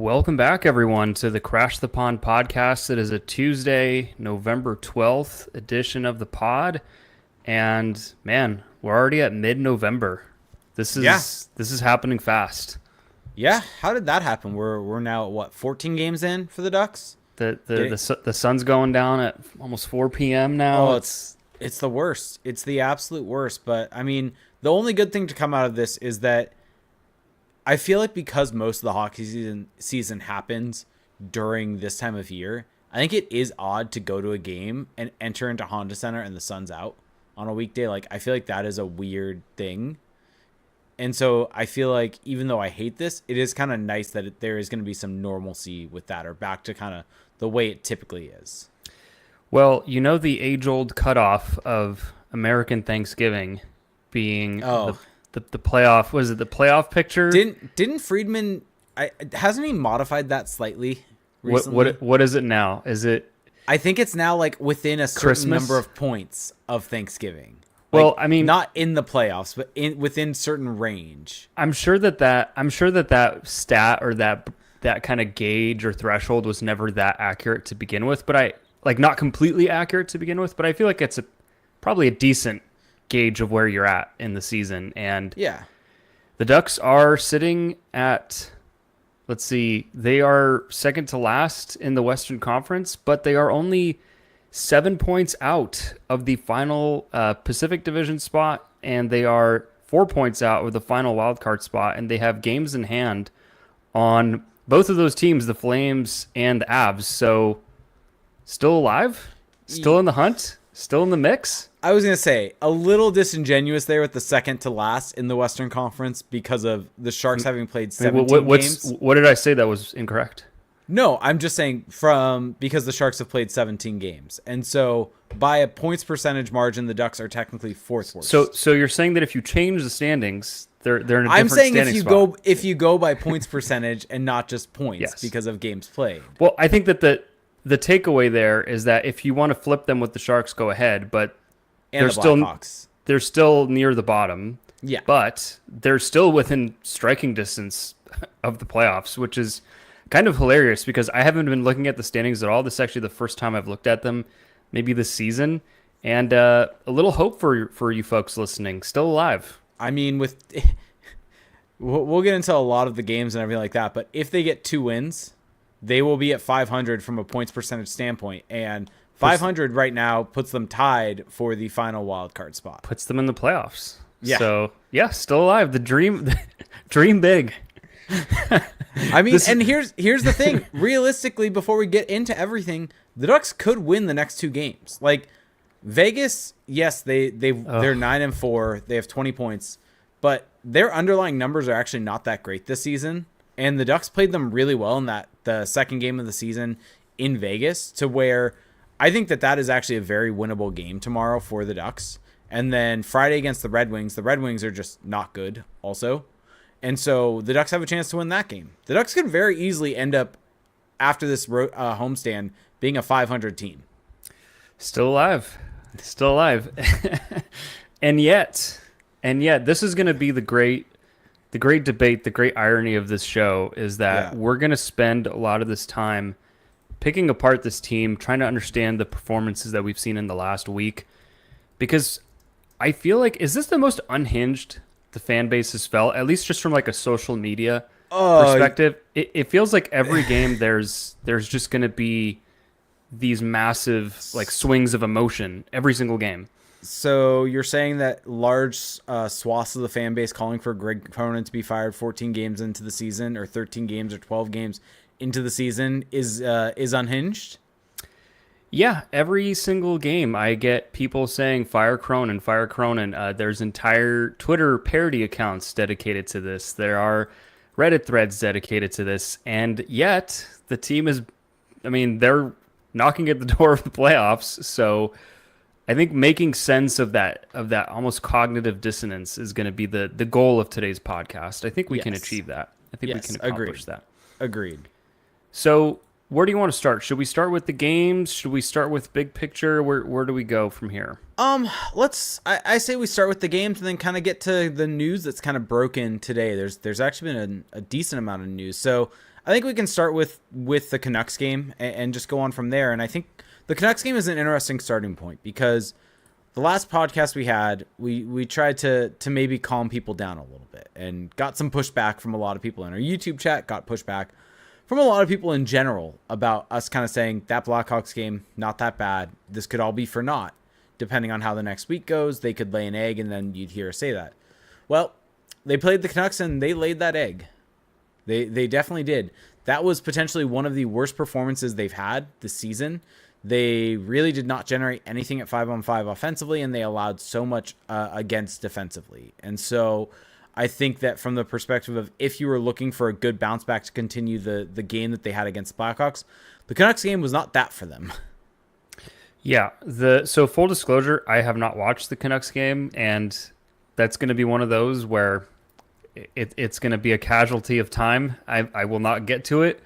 Welcome back, everyone, to the Crash the Pond podcast. It is a Tuesday, November 12th edition of the pod. And man, we're already at mid-November. This is happening fast. Yeah, how did that happen? We're now at what, 14 games in for the Ducks? The sun's going down at almost 4 p.m. now. Oh, it's the worst. It's the absolute worst. But I mean, the only good thing to come out of this is that I feel like because most of the hockey season happens during this time of year, I think it is odd to go to a game and enter into Honda Center and the sun's out on a weekday. Like, I feel like that is a weird thing. And so I feel like even though I hate this, it is kind of nice that there is going to be some normalcy with that, or back to kind of the way it typically is. Well, you know the age-old cutoff of American Thanksgiving being the playoff. Was it the playoff picture? Didn't Friedman? Hasn't he modified that slightly recently? What is it now? Is it? I think it's now like within a certain Christmas? number of points of Thanksgiving. Well, I mean, not in the playoffs, but within certain range. I'm sure that stat or that kind of gauge or threshold was never that accurate to begin with. But not completely accurate to begin with. But I feel like it's probably a decent gauge of where you're at in the season. And yeah, the Ducks are sitting at, let's see, they are second to last in the Western Conference, but they are only 7 points out of the final Pacific Division spot, and they are 4 points out of the final wildcard spot, and they have games in hand on both of those teams, the Flames and the Avs. So still alive, still in the hunt, still in the mix. I was going to say, a little disingenuous there with the second to last in the Western Conference because of the Sharks having played 17 games. What did I say that was incorrect? No, I'm just saying because the Sharks have played 17 games. And so by a points percentage margin, the Ducks are technically fourth worst. So you're saying that if you change the standings, they're in a different I'm saying standing spot. if you go by points percentage and not just points Yes. because of games played. Well, I think that the takeaway there is that if you want to flip them with the Sharks, go ahead, but And the Blackhawks. They're still near the bottom. Yeah. But they're still within striking distance of the playoffs, which is kind of hilarious because I haven't been looking at the standings at all. This is actually the first time I've looked at them, maybe this season. And a little hope for you folks listening. Still alive. I mean, we'll get into a lot of the games and everything like that, but if they get 2 wins, they will be at 500 from a points percentage standpoint. And 500 right now puts them tied for the final wild card spot. Puts them in the playoffs. Yeah. So, yeah, still alive. The dream big. I mean, and here's the thing. Realistically, before we get into everything, the Ducks could win the next 2 games. Like Vegas, yes, they're 9-4. They have 20 points, but their underlying numbers are actually not that great this season. And the Ducks played them really well in the second game of the season in Vegas, to where I think that is actually a very winnable game tomorrow for the Ducks. And then Friday against the Red Wings are just not good also. And so the Ducks have a chance to win that game. The Ducks could very easily end up, after this homestand, being a 500 team. Still alive. and yet, this is going to be the great debate, the great irony of this show is that we're going to spend a lot of this time picking apart this team, trying to understand the performances that we've seen in the last week. Because I feel like, is this the most unhinged the fan base has felt, at least just from like a social media perspective? It feels like every game there's just going to be these massive like swings of emotion every single game. So you're saying that large swaths of the fan base calling for Greg Cronin to be fired 14 games into the season, or 13 games or 12 games into the season is unhinged? Yeah, every single game I get people saying fire Cronin, fire Cronin. There's entire Twitter parody accounts dedicated to this. There are Reddit threads dedicated to this. And yet the team they're knocking at the door of the playoffs. So I think making sense of that almost cognitive dissonance is going to be the goal of today's podcast. I think we can achieve that. I think we can accomplish that. Agreed. So where do you want to start? Should we start with the games? Should we start with big picture? Where do we go from here? I say we start with the games and then kind of get to the news that's kind of broken today. There's actually been a decent amount of news. So I think we can start with the Canucks game and just go on from there. And I think the Canucks game is an interesting starting point because the last podcast we had, we tried to maybe calm people down a little bit and got some pushback from a lot of people in our YouTube chat, got pushback from a lot of people in general about us kind of saying that Blackhawks game, not that bad. This could all be for naught. Depending on how the next week goes, they could lay an egg and then you'd hear us say that. Well, they played the Canucks and they laid that egg. They definitely did. That was potentially one of the worst performances they've had this season. They really did not generate anything at 5-on-5 offensively, and they allowed so much against defensively. And so I think that from the perspective of if you were looking for a good bounce back to continue the game that they had against Blackhawks, the Canucks game was not that for them. Yeah. So full disclosure, I have not watched the Canucks game, and that's going to be one of those where it's going to be a casualty of time. I will not get to it.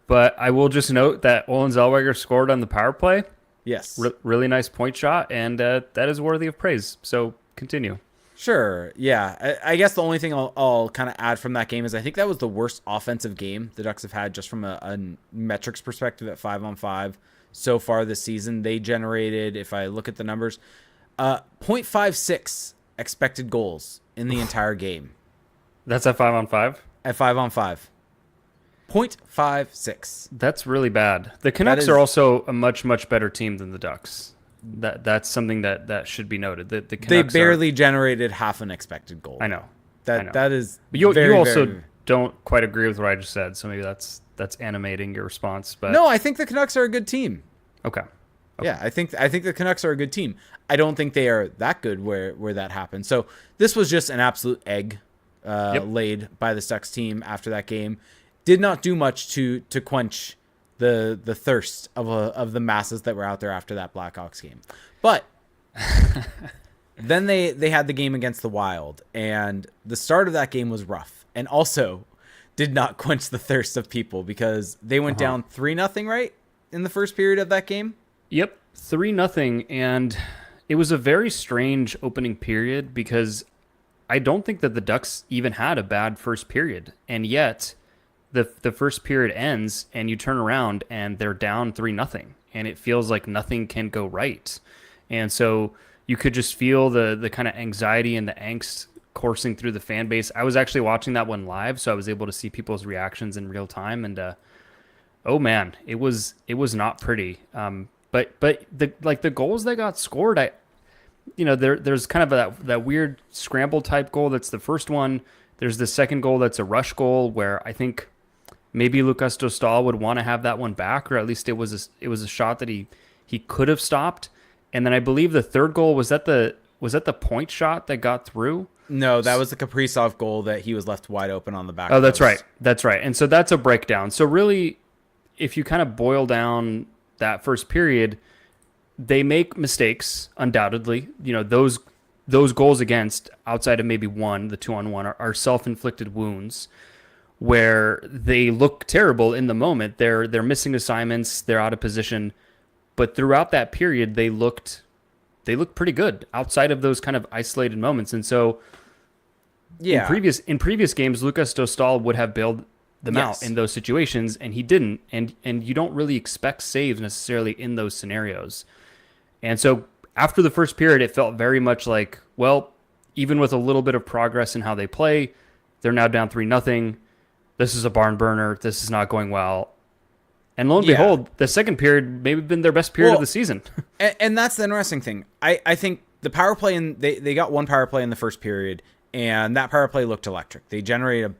But I will just note that Olen Zellweger scored on the power play. Yes. Really nice point shot, and that is worthy of praise. So continue. Sure. Yeah. I guess the only thing I'll kind of add from that game is I think that was the worst offensive game the Ducks have had just from a metrics perspective at 5-on-5 so far this season. They generated, if I look at the numbers, 0.56 expected goals in the entire game. That's at 5-on-5? At 5-on-5. 0.56. That's really bad. The Canucks are also a much, much better team than the Ducks. That's something that should be noted. The Canucks they barely generated half an expected goal. I know. That is. But you very, also very... don't quite agree with what I just said, so maybe that's animating your response. But no, I think the Canucks are a good team. Okay. Yeah, I think the Canucks are a good team. I don't think they are that good where that happened. So this was just an absolute egg laid by the Ducks team after that game. Did not do much to quench the thirst of the masses that were out there after that Blackhawks game. But then they had the game against the Wild, and the start of that game was rough, and also did not quench the thirst of people because they went down 3-0, right, in the first period of that game. Yep, 3-0, and it was a very strange opening period because I don't think that the Ducks even had a bad first period, and yet the first period ends and you turn around and they're down 3-0, and it feels like nothing can go right. And so you could just feel the kind of anxiety and the angst coursing through the fan base. I was actually watching that one live, so I was able to see people's reactions in real time, and oh man, it was not pretty. But the goals that got scored, there's kind of that weird scramble type goal. That's the first one. There's the second goal that's a rush goal where I think maybe Lukas Dostal would want to have that one back, or at least it was a shot that he could have stopped. And then I believe the third goal was that the point shot that got through. No, that was the Kaprizov goal that he was left wide open on the back. Oh, that's right. That's right. And so that's a breakdown. So really, if you kind of boil down that first period, they make mistakes, undoubtedly. Those goals against, outside of maybe one, the 2-on-1, are self-inflicted wounds where they look terrible in the moment. They're missing assignments, they're out of position, but throughout that period they looked pretty good outside of those kind of isolated moments. And so in previous games, Lukas Dostal would have bailed them out in those situations, and he didn't. And you don't really expect saves necessarily in those scenarios. And so after the first period, it felt very much like, well, even with a little bit of progress in how they play, they're now down 3-0. This is a barn burner. This is not going well. And lo and behold, the second period maybe been their best period of the season. and that's the interesting thing. I think the power play, they got one power play in the first period, and that power play looked electric. They generated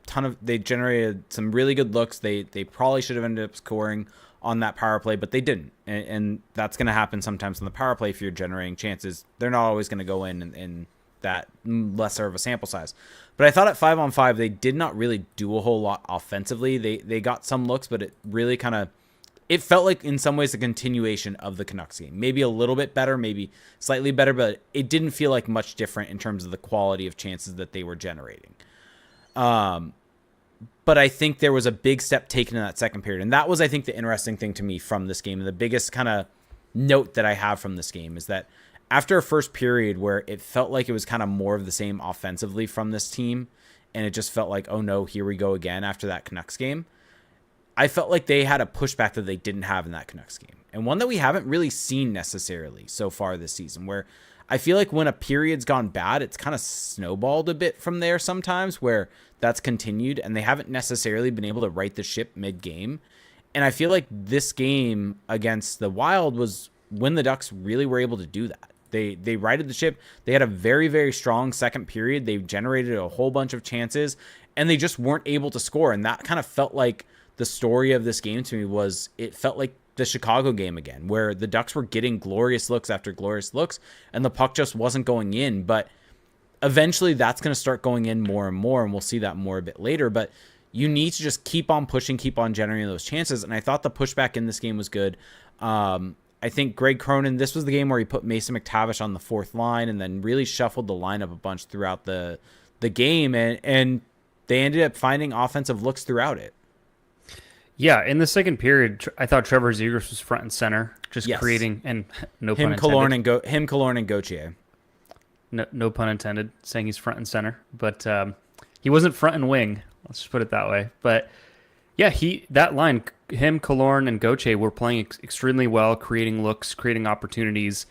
some really good looks. They probably should have ended up scoring on that power play, but they didn't. And that's going to happen sometimes on the power play if you're generating chances. They're not always going to go in that lesser of a sample size. But I thought at 5-on-5, they did not really do a whole lot offensively. They got some looks, but it really kind of, it felt like in some ways a continuation of the Canucks game. Maybe a little bit better, maybe slightly better, but it didn't feel like much different in terms of the quality of chances that they were generating. But I think there was a big step taken in that second period. And that was, I think, the interesting thing to me from this game. And the biggest kind of note that I have from this game is that after a first period where it felt like it was kind of more of the same offensively from this team, and it just felt like, oh no, here we go again after that Canucks game, I felt like they had a pushback that they didn't have in that Canucks game, and one that we haven't really seen necessarily so far this season, where I feel like when a period's gone bad, it's kind of snowballed a bit from there sometimes, where that's continued, and they haven't necessarily been able to right the ship mid-game. And I feel like this game against the Wild was when the Ducks really were able to do that. They righted the ship. They had a very, very strong second period. They generated a whole bunch of chances, and they just weren't able to score. And that kind of felt like the story of this game to me. Was it felt like the Chicago game again, where the Ducks were getting glorious looks after glorious looks, and the puck just wasn't going in. But eventually that's going to start going in more and more, and we'll see that more a bit later. But you need to just keep on pushing, keep on generating those chances. And I thought the pushback in this game was good. I think Greg Cronin, this was the game where he put Mason McTavish on the fourth line and then really shuffled the lineup a bunch throughout the game. And they ended up finding offensive looks throughout it. Yeah, in the second period, I thought Trevor Zegras was front and center, just creating, and no pun intended. Him, Killorn, and Gauthier. No pun intended, saying he's front and center. But he wasn't front and wing. Let's just put it that way. But yeah, that line, him, Killorn, and Gauthier were playing extremely well, creating looks, creating opportunities.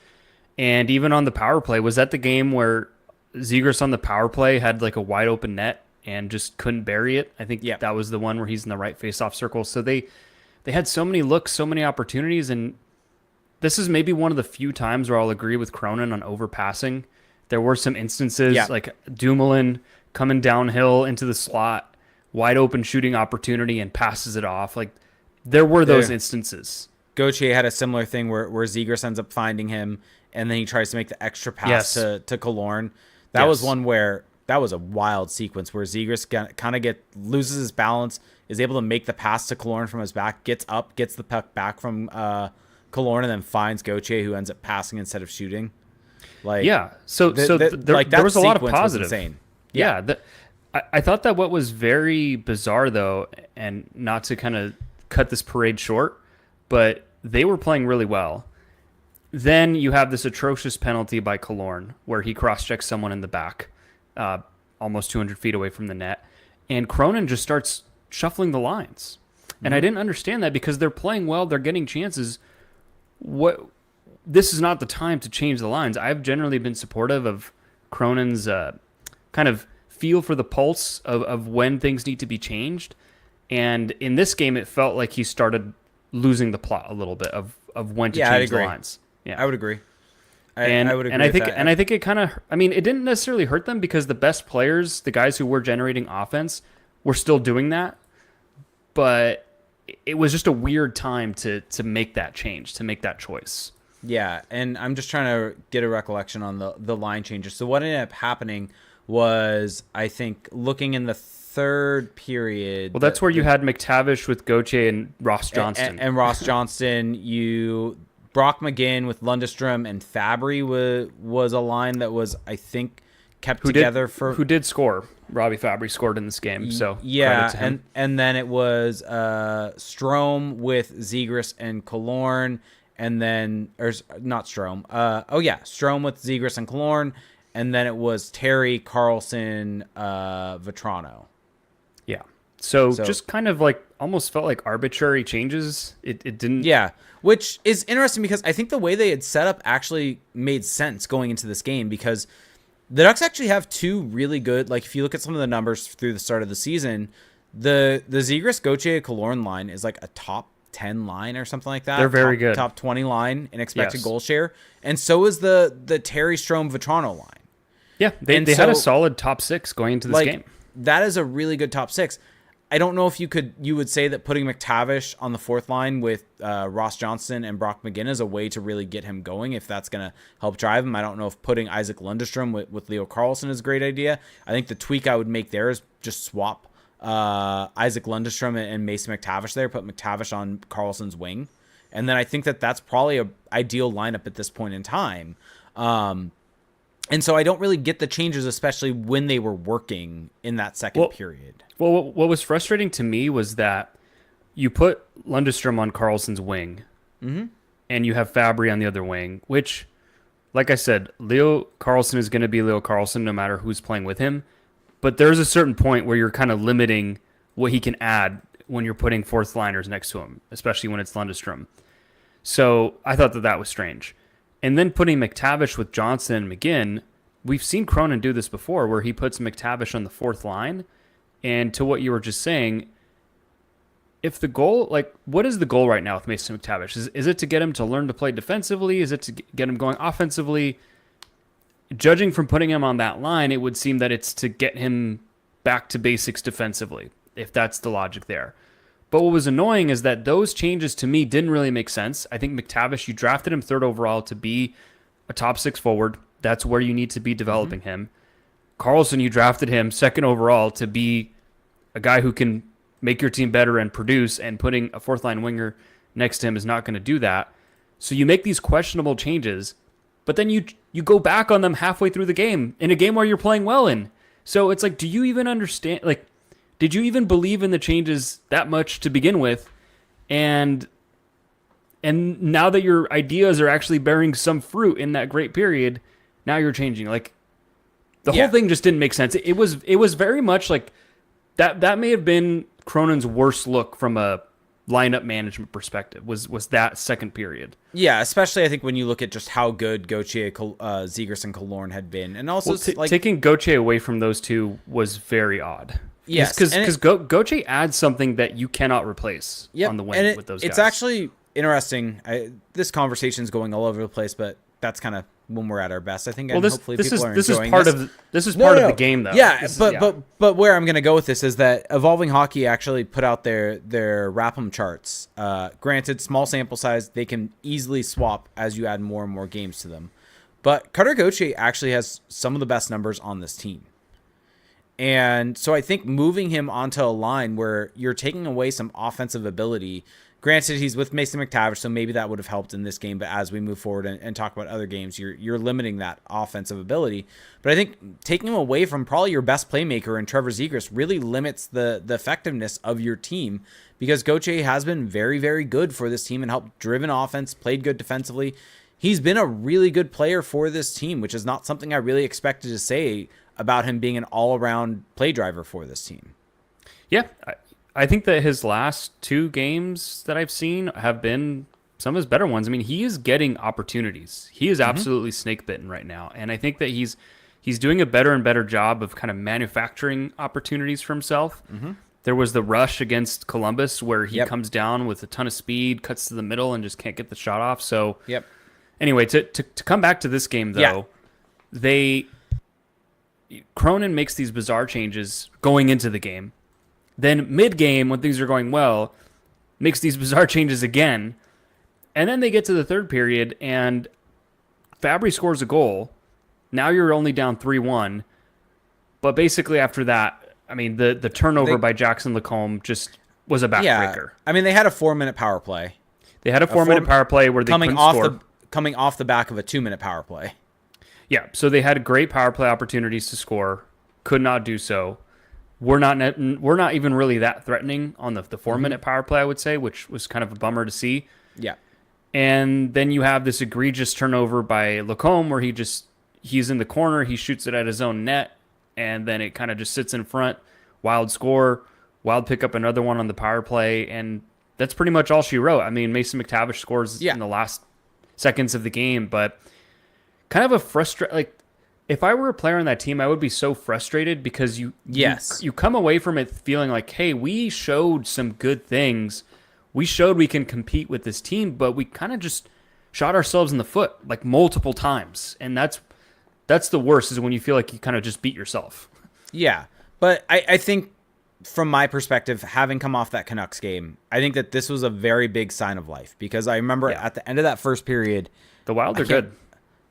And even on the power play, was that the game where Zegras on the power play had like a wide open net and just couldn't bury it? I think that was the one where he's in the right face-off circle. So they had so many looks, so many opportunities, and this is maybe one of the few times where I'll agree with Cronin on overpassing. There were some instances like Dumoulin coming downhill into the slot, wide open shooting opportunity, and passes it off. Like there were those instances. Gauthier had a similar thing where Zegras ends up finding him, and then he tries to make the extra pass to Killorn. That was one where that was a wild sequence where Zegras kind of loses his balance, is able to make the pass to Killorn from his back, gets up, gets the puck back from Killorn, and then finds Gauthier, who ends up passing instead of shooting. Like so there was a lot of positive. Insane. I thought that what was very bizarre though, and not to kind of cut this parade short, but they were playing really well. Then you have this atrocious penalty by Killorn where he cross-checks someone in the back, almost 200 feet away from the net, and Cronin just starts shuffling the lines. And I didn't understand that because they're playing well, they're getting chances. This is not the time to change the lines. I've generally been supportive of Cronin's kind of feel for the pulse of when things need to be changed. And in this game, it felt like he started losing the plot a little bit of when to change the lines. Yeah, I would agree. I would agree. And I think it kind of, it didn't necessarily hurt them because the best players, the guys who were generating offense, were still doing that. But it was just a weird time to make that change, to make that choice. Yeah, and I'm just trying to get a recollection on the line changes. So what ended up happening was, I think, looking in the third period. Well, that's where you had McTavish with Gauthier and Ross Johnston. And Ross Johnston, Brock McGinn with Lundestrom and Fabry was a line that was, I think, kept together for... Who did score. Robbie Fabry scored in this game, so yeah, and then it was Strome with Zegras and Killorn, and then... Or not Strome. Strome with Zegras and Killorn, and then it was Terry, Carlson, Vetrano. Yeah. So just kind of like almost felt like arbitrary changes. It didn't... Yeah, which is interesting because I think the way they had set up actually made sense going into this game, because the Ducks actually have two really good, like if you look at some of the numbers through the start of the season, the Zegras, Gauthier, Killorn line is like a top 10 line or something like that. They're very good. Top 20 line in expected goal share. And so is the Terry, Strome, Vetrano line. Yeah, they had a solid top six going into this game. That is a really good top six. I don't know if you would say that putting McTavish on the fourth line with Ross Johnston and Brock McGinn is a way to really get him going, if that's going to help drive him. I don't know if putting Isaac Lundestrom with Leo Carlson is a great idea. I think the tweak I would make there is just swap Isaac Lundestrom and Mason McTavish there, put McTavish on Carlson's wing. And then I think that's probably an ideal lineup at this point in time. And so I don't really get the changes, especially when they were working in that second period. Well, what was frustrating to me was that you put Lundestrom on Carlson's wing, and you have Fabry on the other wing, which, like I said, Leo Carlson is going to be Leo Carlson no matter who's playing with him. But there's a certain point where you're kind of limiting what he can add when you're putting fourth liners next to him, especially when it's Lundestrom. So I thought that was strange. And then putting McTavish with Johnson and McGinn, we've seen Cronin do this before where he puts McTavish on the fourth line. And to what you were just saying, if the goal, like, what is the goal right now with Mason McTavish? Is it to get him to learn to play defensively? Is it to get him going offensively? Judging from putting him on that line, it would seem that it's to get him back to basics defensively, if that's the logic there. But what was annoying is that those changes to me didn't really make sense. I think McTavish, you drafted him third overall to be a top six forward. That's where you need to be developing him. Karlsson, you drafted him second overall to be a guy who can make your team better and produce, and putting a fourth line winger next to him is not going to do that. So you make these questionable changes, but then you go back on them halfway through the game in a game where you're playing well in. So it's like, do you even understand? Like, did you even believe in the changes that much to begin with? And now that your ideas are actually bearing some fruit in that great period, now you're changing. Like, the whole thing just didn't make sense. It was very much like that may have been Cronin's worst look from a lineup management perspective was that second period. Yeah, especially I think when you look at just how good Gauthier, Zegras, and Killorn had been, and also taking Gauthier away from those two was very odd. Yes, because Gauthier adds something that you cannot replace on the wing with those guys. It's actually interesting. This conversation's going all over the place, but that's kind of when we're at our best, I think. Well, hopefully people are enjoying this is part of the game, though. Yeah, but where I'm going to go with this is that Evolving Hockey actually put out their RAPM charts. Granted, small sample size, they can easily swap as you add more and more games to them. But Cutter Gauthier actually has some of the best numbers on this team. And so I think moving him onto a line where you're taking away some offensive ability. Granted, he's with Mason McTavish, so maybe that would have helped in this game. But as we move forward and talk about other games, you're limiting that offensive ability. But I think taking him away from probably your best playmaker in Trevor Zegras really limits the effectiveness of your team, because Gauthier has been very, very good for this team and helped driven offense, played good defensively. He's been a really good player for this team, which is not something I really expected to say about him being an all-around play driver for this team. Yeah, I think that his last two games that I've seen have been some of his better ones. I mean, he is getting opportunities. He is absolutely snake bitten right now. And I think that he's doing a better and better job of kind of manufacturing opportunities for himself. There was the rush against Columbus where he comes down with a ton of speed, cuts to the middle, and just can't get the shot off. So anyway, to come back to this game, though, Cronin makes these bizarre changes going into the game. Then mid-game, when things are going well, makes these bizarre changes again. And then they get to the third period, and Fabry scores a goal. Now you're only down 3-1. But basically after that, I mean, the turnover by Jackson Lacombe just was a backbreaker. I mean, they had a 4-minute power play. They had a 4-minute power play where they couldn't score. Coming off the back of a 2-minute power play. Yeah, so they had great power play opportunities to score, could not do so. We're not even really that threatening on the 4-minute power play, I would say, which was kind of a bummer to see. Yeah. And then you have this egregious turnover by Lacombe where he's in the corner, he shoots it at his own net, and then it kind of just sits in front. Wild score, Wild pick up another one on the power play, and that's pretty much all she wrote. I mean, Mason McTavish scores in the last seconds of the game, but kind of a if I were a player on that team, I would be so frustrated because you come away from it feeling like, hey, we showed some good things. We showed we can compete with this team, but we kind of just shot ourselves in the foot like multiple times. And that's the worst, is when you feel like you kind of just beat yourself. Yeah. But I think from my perspective, having come off that Canucks game, I think that this was a very big sign of life, because I remember at the end of that first period, the Wild are good.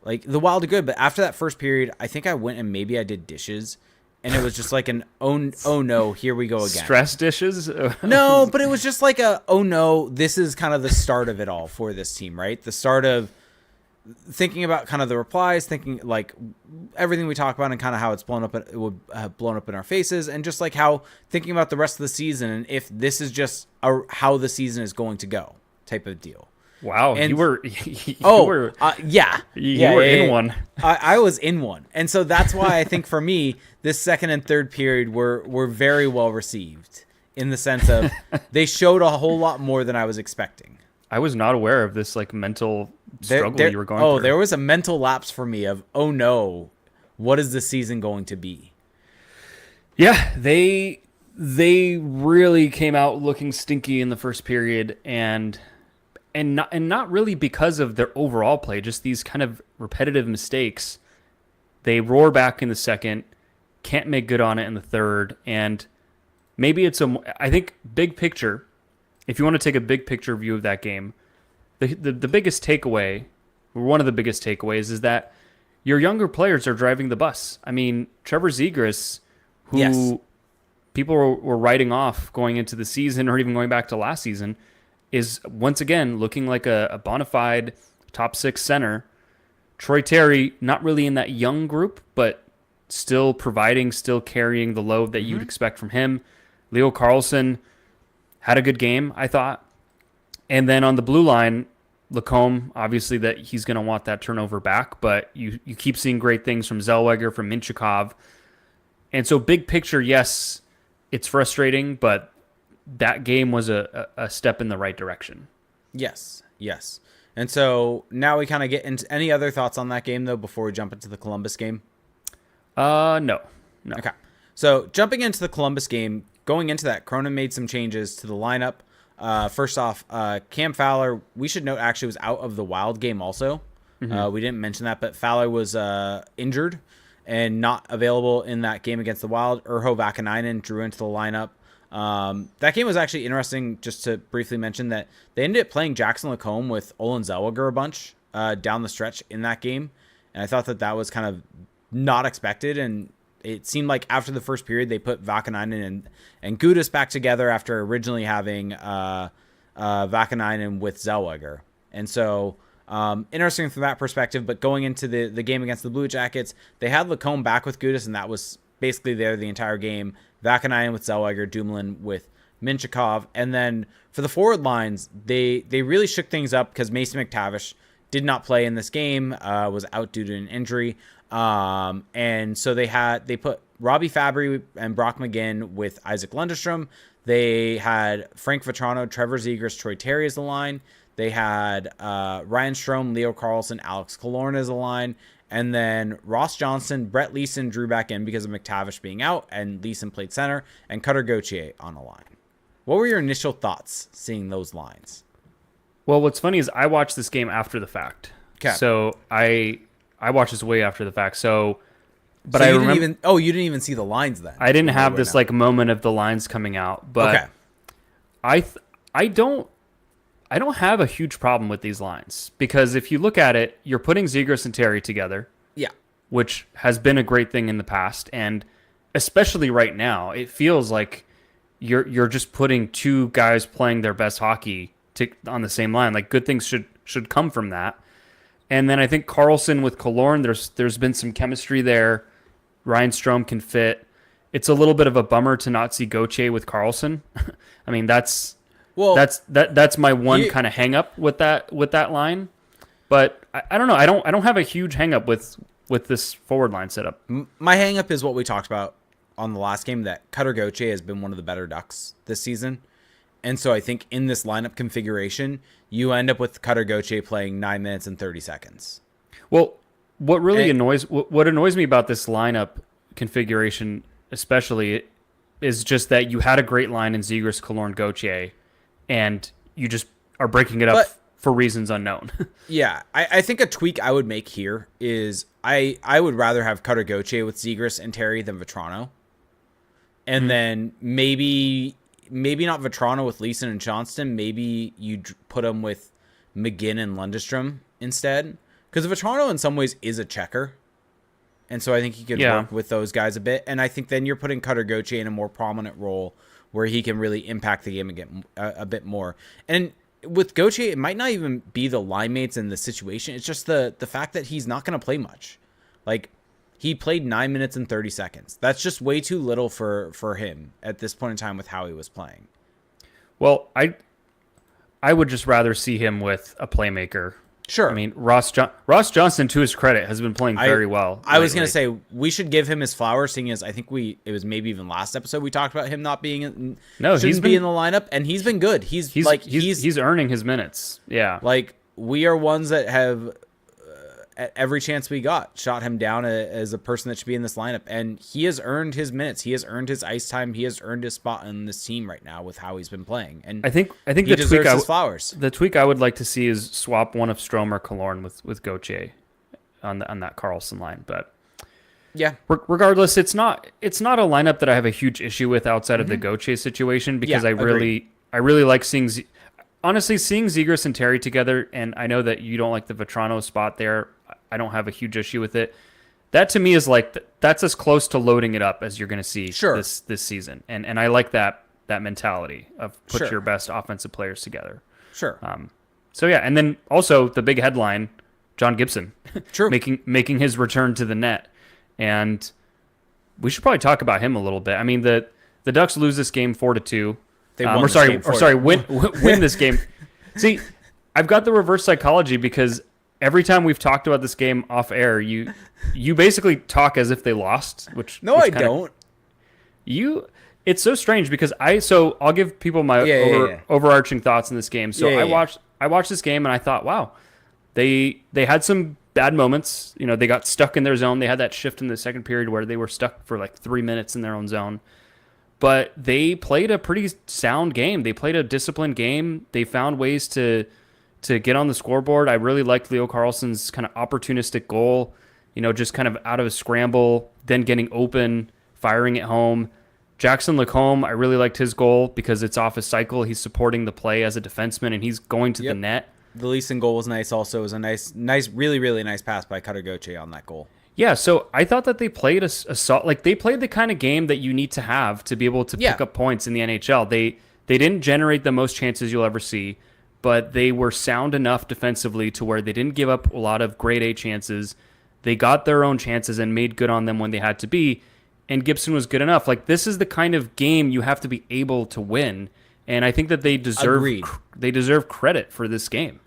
Like, the Wild are good, but after that first period, I think I went and maybe I did dishes, and it was just like an, oh no, here we go again. Stress dishes? No, but it was just like oh no, this is kind of the start of it all for this team, right? The start of thinking about kind of the replies, thinking like everything we talk about and kind of how it's blown up in our faces, and just like how thinking about the rest of the season and if this is just how the season is going to go type of deal. Wow, and you were in one. I was in one, and so that's why I think for me, this second and third period were very well received, in the sense of they showed a whole lot more than I was expecting. I was not aware of this like mental struggle you were going through. Oh, there was a mental lapse for me of, oh no, what is this season going to be? Yeah, they really came out looking stinky in the first period, and not really because of their overall play, just these kind of repetitive mistakes. They roar back in the second, can't make good on it in the third, and maybe I think big picture, if you want to take a big picture view of that game, the biggest takeaway, or one of the biggest takeaways, is that your younger players are driving the bus. I mean, Trevor Zegras, who Yes. people were writing off going into the season or even going back to last season, is once again looking like a bona fide top 6 center. Troy Terry, not really in that young group, but still providing, still carrying the load that you'd expect from him. Leo Carlson had a good game, I thought. And then on the blue line, Lacombe, obviously that he's going to want that turnover back, but you keep seeing great things from Zellweger, from Minchikov. And so big picture, yes, it's frustrating, but that game was a step in the right direction. Yes. And so now we kind of get into any other thoughts on that game, though, before we jump into the Columbus game? No. Okay. So jumping into the Columbus game, going into that, Cronin made some changes to the lineup. First off, Cam Fowler, we should note, actually was out of the Wild game also. We didn't mention that, but Fowler was injured and not available in that game against the Wild. Urho Vakanainen drew into the lineup. That game was actually interesting, just to briefly mention that they ended up playing Jackson Lacombe with Olin Zellweger a bunch down the stretch in that game. And I thought that was kind of not expected, and it seemed like after the first period they put Vakanainen and Gudas back together after originally having Vakanainen with Zellweger. And so interesting from that perspective, but going into the game against the Blue Jackets, they had Lacombe back with Gudas, and that was basically there the entire game. Vakanainen with Zellweger, Dumoulin with Minchikov. And then for the forward lines, they really shook things up because Mason McTavish did not play in this game, was out due to an injury. And so they put Robbie Fabry and Brock McGinn with Isaac Lundestrom. They had Frank Vetrano, Trevor Zegras, Troy Terry as the line. They had Ryan Strome, Leo Carlson, Alex Killorn as the line. And then Ross Johnson, Brett Leeson drew back in because of McTavish being out, and Leeson played center, and Cutter Gauthier on the line. What were your initial thoughts seeing those lines? Well, what's funny is I watched this game after the fact. Okay. So I watched this way after the fact. So, but So I you remember didn't even see the lines then. I didn't have this like moment of the lines coming out. But okay. I don't have a huge problem with these lines, because if you look at it, you're putting Zegras and Terry together. Yeah. Which has been a great thing in the past, and especially right now, it feels like you're just putting two guys playing their best hockey on the same line. Like, good things should come from that. And then I think Carlson with Killorn, there's been some chemistry there. Ryan Strome can fit. It's a little bit of a bummer to not see Gauthier with Carlson. I mean, that's my one kind of hang up with that line. But I don't know. I don't have a huge hang up with this forward line setup. My hang up is what we talked about on the last game, that Cutter Gauthier has been one of the better Ducks this season. And so I think in this lineup configuration, you end up with Cutter Gauthier playing 9 minutes and 30 seconds. Well, what annoys me about this lineup configuration especially is just that you had a great line in Zegras, Killorn, Gauthier, and you just are breaking it up for reasons unknown. Yeah, I think a tweak I would make here is I would rather have Cutter Gauthier with Zegras and Terry than Vetrano. And then maybe not Vetrano with Leeson and Johnston. Maybe you put him with McGinn and Lundestrom instead. Because Vetrano in some ways is a checker. And so I think he could work with those guys a bit. And I think then you're putting Cutter Gauthier in a more prominent role where he can really impact the game again a bit more. And with Gauthier, it might not even be the line mates and the situation. It's just the fact that he's not going to play much. Like, he played 9 minutes and 30 seconds. That's just way too little for him at this point in time with how he was playing. Well, I would just rather see him with a playmaker Sure. I mean, Ross Johnson, to his credit, has been playing very well. I was going to say we should give him his flowers, seeing as I think it was maybe even last episode we talked about him not being in the lineup, and he's been good. He's earning his minutes. Yeah. Like, we are ones that have at every chance we got shot him down as a person that should be in this lineup, and he has earned his minutes. He has earned his ice time. He has eurned his spot in this team right now with how he's been playing. And I think he deserves his flowers. The tweak I would like to see is swap one of Strome or Killorn with Gauthier on that Karlsson line. But yeah, regardless, it's not a lineup that I have a huge issue with outside of the Gauthier situation, because I really like seeing Zegras and Terry together. And I know that you don't like the Vetrano spot there. I don't have a huge issue with it. That to me is like, that's as close to loading it up as you're going to see this season. And I like that mentality of put your best offensive players together. Sure. So yeah, and then also the big headline, John Gibson, True. making his return to the net. And we should probably talk about him a little bit. I mean, the Ducks lose this game 4-2. Win this game. See, I've got the reverse psychology, because every time we've talked about this game off air, you basically talk as if they lost, which I don't. It's so strange, because I'll give people my overarching thoughts in this game. So I watched this game and I thought, wow, they had some bad moments. You know, they got stuck in their zone. They had that shift in the second period where they were stuck for like 3 minutes in their own zone. But they played a pretty sound game. They played a disciplined game. They found ways to get on the scoreboard. I really liked Leo Carlsson's kind of opportunistic goal, just kind of out of a scramble, then getting open, firing it home. Jackson Lacombe, I really liked his goal because it's off his cycle. He's supporting the play as a defenseman, and he's going to the net. The Leeson goal was nice also. It was a nice, really, really nice pass by Cutter Gauthier on that goal. Yeah, so I thought that they played they played the kind of game that you need to have to be able to pick up points in the NHL. They didn't generate the most chances you'll ever see, but they were sound enough defensively to where they didn't give up a lot of grade A chances. They got their own chances and made good on them when they had to be, and Gibson was good enough. Like, this is the kind of game you have to be able to win, and I think that they deserve credit for this game.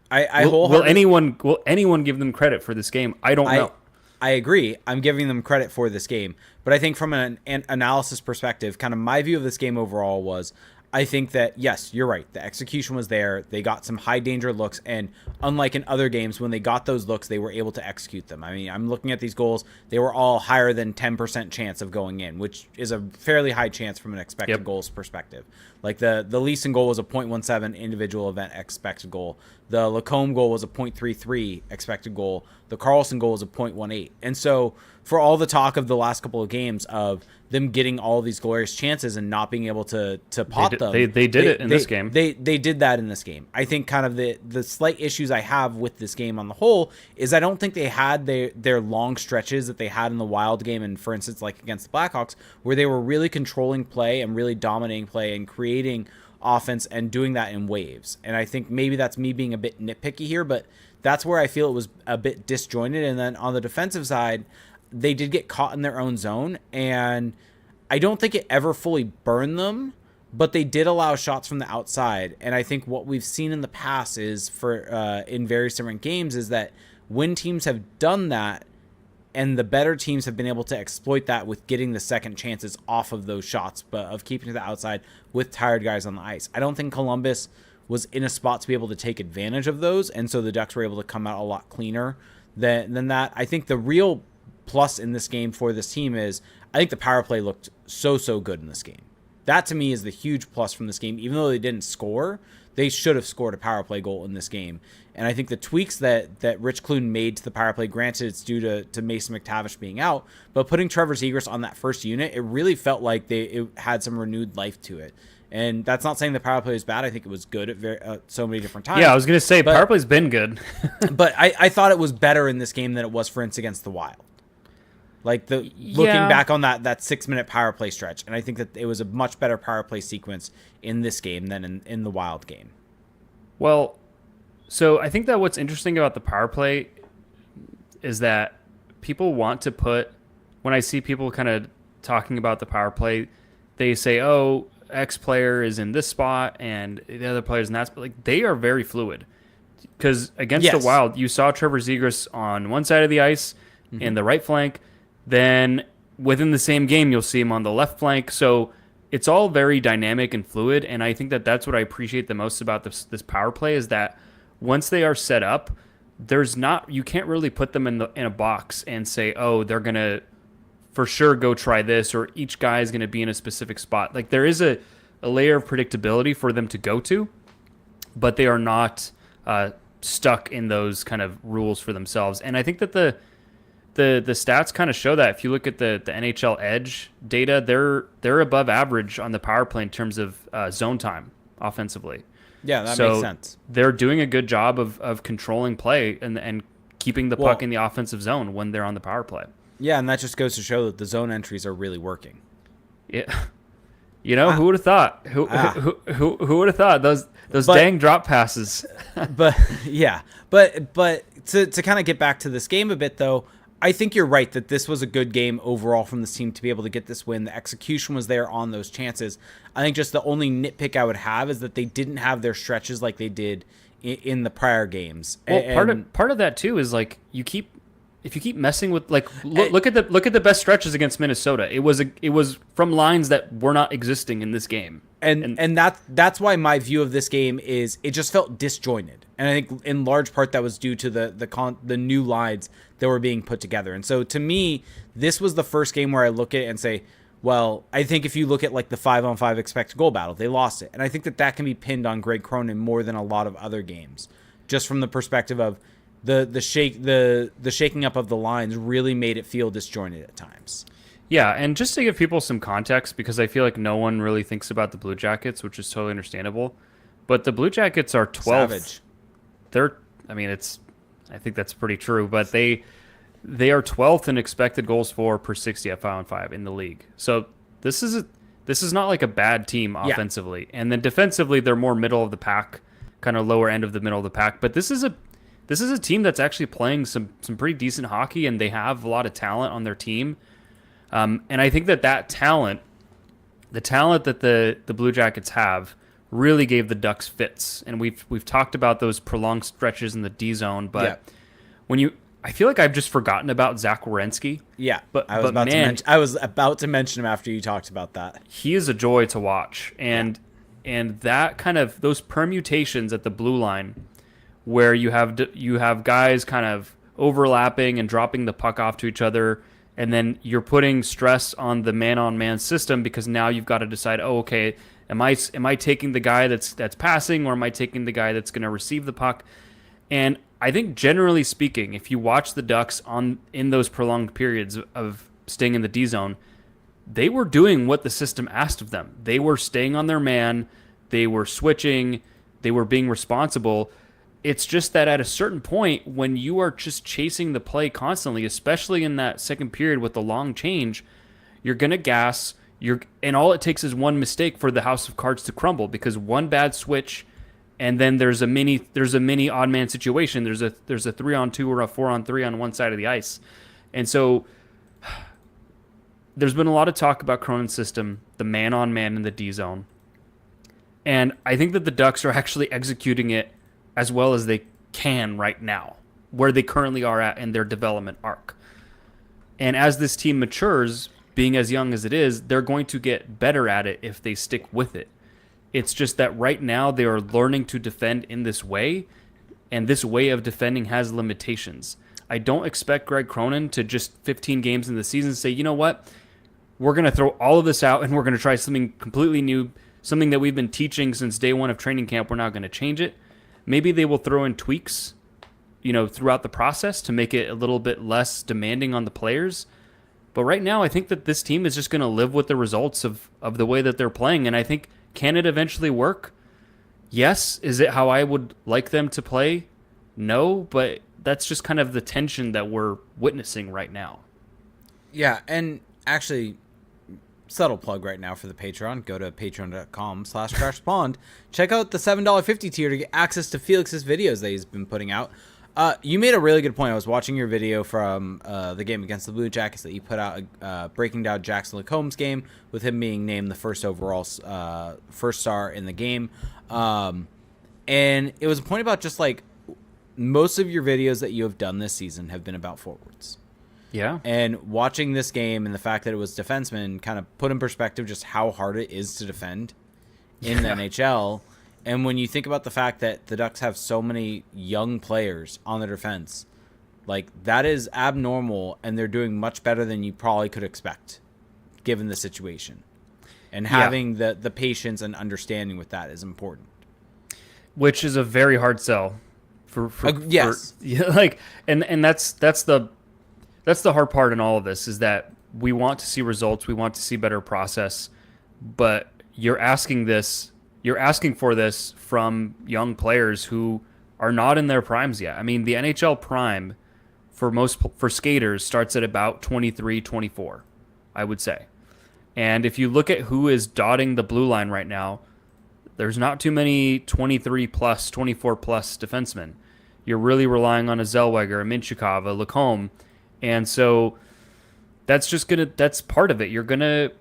Will anyone give them credit for this game? I don't know. I agree. I'm giving them credit for this game. But I think from an analysis perspective, kind of my view of this game overall was, I think that, yes, you're right. The execution was there. They got some high danger looks. And unlike in other games, when they got those looks, they were able to execute them. I mean, I'm looking at these goals. They were all higher than 10% chance of going in, which is a fairly high chance from an expected goals perspective. Like the Leeson goal was a .17 individual event expected goal. The Lacombe goal was a .33 expected goal. The Karlsson goal was a .18. And so for all the talk of the last couple of games of them getting all these glorious chances and not being able to pot them. They did it in this game. They did that in this game. I think kind of the slight issues I have with this game on the whole is I don't think they had their long stretches that they had in the Wild game, and for instance, like against the Blackhawks, where they were really controlling play and really dominating play and creating offense and doing that in waves. And I think maybe that's me being a bit nitpicky here, but that's where I feel it was a bit disjointed. And then on the defensive side, they did get caught in their own zone, and I don't think it ever fully burned them, but they did allow shots from the outside. And I think what we've seen in the past is in various different games is that when teams have done that, and the better teams have been able to exploit that with getting the second chances off of those shots, but of keeping to the outside with tired guys on the ice. I don't think Columbus was in a spot to be able to take advantage of those, and so the Ducks were able to come out a lot cleaner than that. I think the real plus in this game for this team is I think the power play looked so good in this game. That to me is the huge plus from this game. Even though they didn't score, they should have scored a power play goal in this game. And I think the tweaks that Rich Clune made to the power play, granted it's due to Mason McTavish being out, but putting Trevor Zegras on that first unit, it really felt like it had some renewed life to it. And that's not saying the power play was bad. I think it was good at so many different times. Yeah, I was going to say, power play's been good. But I thought it was better in this game than it was, for instance, against the Wild. Like looking back on that 6-minute power play stretch, and I think that it was a much better power play sequence in this game than in the Wild game. Well, so I think that what's interesting about the power play is that people want to put, when I see people kind of talking about the power play, they say, oh, X player is in this spot and the other player's in that spot. Like, they are very fluid. Because against Yes. the Wild, you saw Trevor Zegras on one side of the ice in the right flank. Then within the same game, you'll see him on the left flank. So it's all very dynamic and fluid. And I think that that's what I appreciate the most about this power play is that once they are set up, you can't really put them in a box and say, oh, they're gonna for sure go try this, or each guy is gonna be in a specific spot. Like there is a layer of predictability for them to go to, but they are not stuck in those kind of rules for themselves. And I think that the stats kind of show that. If you look at the NHL Edge data, they're above average on the power play in terms of zone time offensively. Yeah, that So makes sense. they're doing a good job of controlling play and keeping the puck in the offensive zone when they're on the power play. Yeah, and that just goes to show that the zone entries are really working. Yeah, who would have thought? Who would have thought those dang drop passes? But yeah, but to kind of get back to this game a bit though, I think you're right that this was a good game overall from this team to be able to get this win. The execution was there on those chances. I think just the only nitpick I would have is that they didn't have their stretches like they did in the prior games. Well, part of that too is like if you keep messing with look at the best stretches against Minnesota. It was from lines that were not existing in this game. And that's why my view of this game is it just felt disjointed. And I think in large part that was due to the new lines that were being put together. And so to me, this was the first game where I look at it and say, well, I think if you look at like the 5-on-5 expected goal battle, they lost it. And I think that can be pinned on Greg Cronin more than a lot of other games, just from the perspective of the shaking up of the lines really made it feel disjointed at times. Yeah, and just to give people some context, because I feel like no one really thinks about the Blue Jackets, which is totally understandable, but the Blue Jackets are 12th. Savage. I think that's pretty true, but they are 12th in expected goals for per 60 at 5-on-5 in the league. So this is not like a bad team offensively, and then defensively they're more middle of the pack, kind of lower end of the middle of the pack. But this is a team that's actually playing some pretty decent hockey, and they have a lot of talent on their team. And I think that talent, the talent that the Blue Jackets have, really gave the Ducks fits. And we've talked about those prolonged stretches in the D zone, but I feel like I've just forgotten about Zach Werenski. Yeah, but I was about to mention him after you talked about that. He is a joy to watch, and that kind of those permutations at the blue line, where you have guys kind of overlapping and dropping the puck off to each other. And then you're putting stress on the man-on-man system because now you've got to decide, oh, okay, am I taking the guy that's passing, or am I taking the guy that's going to receive the puck? And I think generally speaking, if you watch the Ducks in those prolonged periods of staying in the D zone, they were doing what the system asked of them. They were staying on their man, they were switching, they were being responsible. It's just that at a certain point, when you are just chasing the play constantly, especially in that second period with the long change, you're going to gas. And all it takes is one mistake for the house of cards to crumble, because one bad switch, and then there's a mini odd man situation. There's a 3-on-2 or a 4-on-3 on one side of the ice. And so there's been a lot of talk about Cronin's system, the man-on-man in the D zone. And I think that the Ducks are actually executing it as well as they can right now, where they currently are at in their development arc. And as this team matures, being as young as it is, they're going to get better at it if they stick with it. It's just that right now they are learning to defend in this way, and this way of defending has limitations. I don't expect Greg Cronin to just 15 games in the season say, you know what, we're going to throw all of this out and we're going to try something completely new, something that we've been teaching since day one of training camp. We're not going to change it. Maybe they will throw in tweaks, throughout the process to make it a little bit less demanding on the players. But right now, I think that this team is just going to live with the results of the way that they're playing. And I think, can it eventually work? Yes. Is it how I would like them to play? No, but that's just kind of the tension that we're witnessing right now. Yeah, and actually, subtle plug right now for the Patreon. Go to patreon.com/crashpond. Check out the $7.50 tier to get access to Felix's videos that he's been putting out. You made a really good point. I was watching your video from the game against the Blue Jackets that you put out, breaking down Jackson Lacomb's game, with him being named the first overall first star in the game. And it was a point about just like most of your videos that you have done this season have been about forwards. Yeah. And watching this game and the fact that it was defensemen kind of put in perspective just how hard it is to defend in the NHL. And when you think about the fact that the Ducks have so many young players on their defense, like that is abnormal, and they're doing much better than you probably could expect given the situation. And having the patience and understanding with that is important. Which is a very hard sell for yes. And that's the hard part in all of this, is that we want to see results, we want to see better process, but you're asking for this from young players who are not in their primes yet. I mean, the NHL prime for skaters starts at about 23, 24, I would say. And if you look at who is dotting the blue line right now, there's not too many 23 plus, 24 plus defensemen. You're really relying on a Zellweger, a Minchikov, a Lacombe, and so that's part of it. You're gonna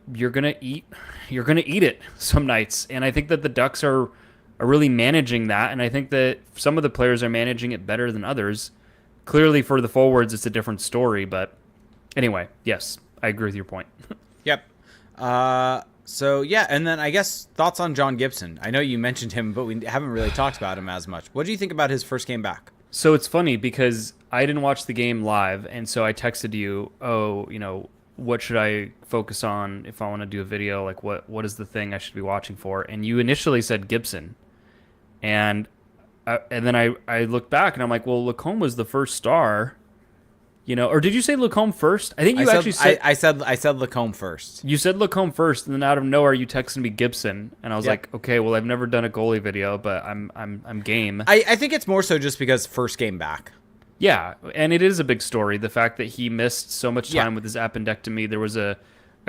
eat it some nights, and I think that the Ducks are really managing that, and I think that some of the players are managing it better than others. Clearly, for the forwards, it's a different story, but anyway, yes, I agree with your point. Yep. So yeah, and then I guess thoughts on John Gibson. I know you mentioned him, but we haven't really talked about him as much. What do you think about his first game back? So it's funny because I didn't watch the game live, and so I texted you, what should I focus on if I want to do a video? Like, what is the thing I should be watching for? And you initially said Gibson, and then I looked back and I'm like, well, Lacombe was the first star. Or did you say Lacombe first? I think you said... I said Lacombe first. You said Lacombe first, and then out of nowhere you texted me Gibson, and I was like, okay, well, I've never done a goalie video, but I'm game. I think it's more so just because first game back. Yeah, and it is a big story. The fact that he missed so much time with his appendectomy. There was a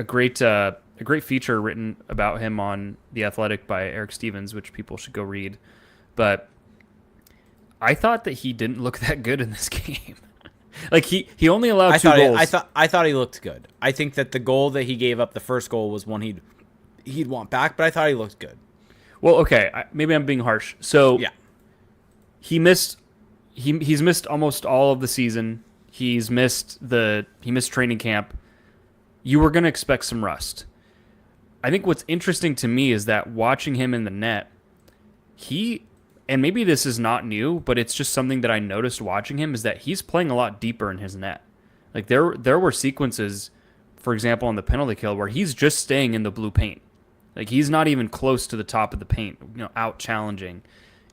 great feature written about him on The Athletic by Eric Stevens, which people should go read. But I thought that he didn't look that good in this game. Like he only allowed two goals. I thought he looked good. I think that the goal that he gave up, the first goal, was one he'd want back, but I thought he looked good. Well, okay, maybe I'm being harsh. So he missed he's missed almost all of the season. He missed training camp. You were going to expect some rust. I think what's interesting to me is that watching him in the net, and maybe this is not new, but it's just something that I noticed watching him, is that he's playing a lot deeper in his net. Like there were sequences, for example, on the penalty kill where he's just staying in the blue paint. Like he's not even close to the top of the paint, out challenging.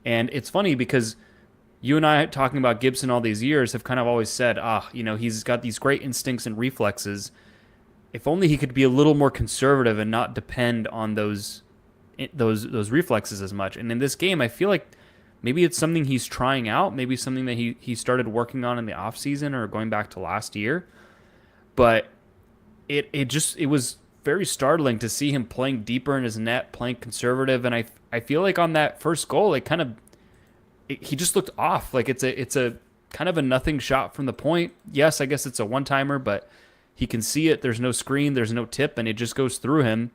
And it's funny because you and I, talking about Gibson all these years, have kind of always said, he's got these great instincts and reflexes. If only he could be a little more conservative and not depend on those reflexes as much. And in this game, I feel like maybe it's something he's trying out, maybe something that he started working on in the offseason or going back to last year. But it was very startling to see him playing deeper in his net, playing conservative, and I feel like on that first goal, he just looked off. Like it's a kind of a nothing shot from the point. Yes, I guess it's a one-timer, but he can see it. There's no screen, there's no tip, and it just goes through him.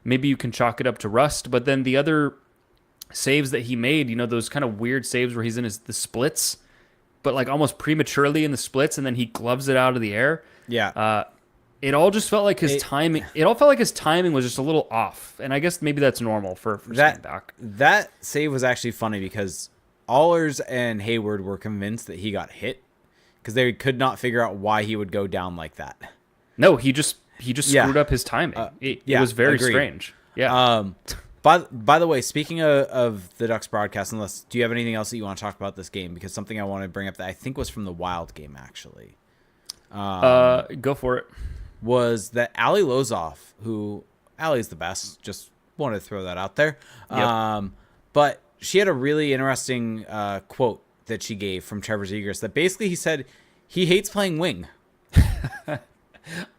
Maybe you can chalk it up to rust, but then the other saves that he made, those kind of weird saves where he's in the splits, but like almost prematurely in the splits, and then he gloves it out of the air. Yeah. It all just felt like his timing. It all felt like his timing was just a little off, and I guess maybe that's normal for that back. That save was actually funny because Allers and Hayward were convinced that he got hit because they could not figure out why he would go down like that. No, he just screwed up his timing. It was very strange. Yeah. By the way, speaking of the Ducks broadcast, do you have anything else that you want to talk about this game? Because something I want to bring up that I think was from the Wild game, actually. Go for it. Was that Ali Lozoff, who Ali's the best, just wanted to throw that out there. Yep. But she had a really interesting quote that she gave from Trevor Zegras that basically he said he hates playing wing.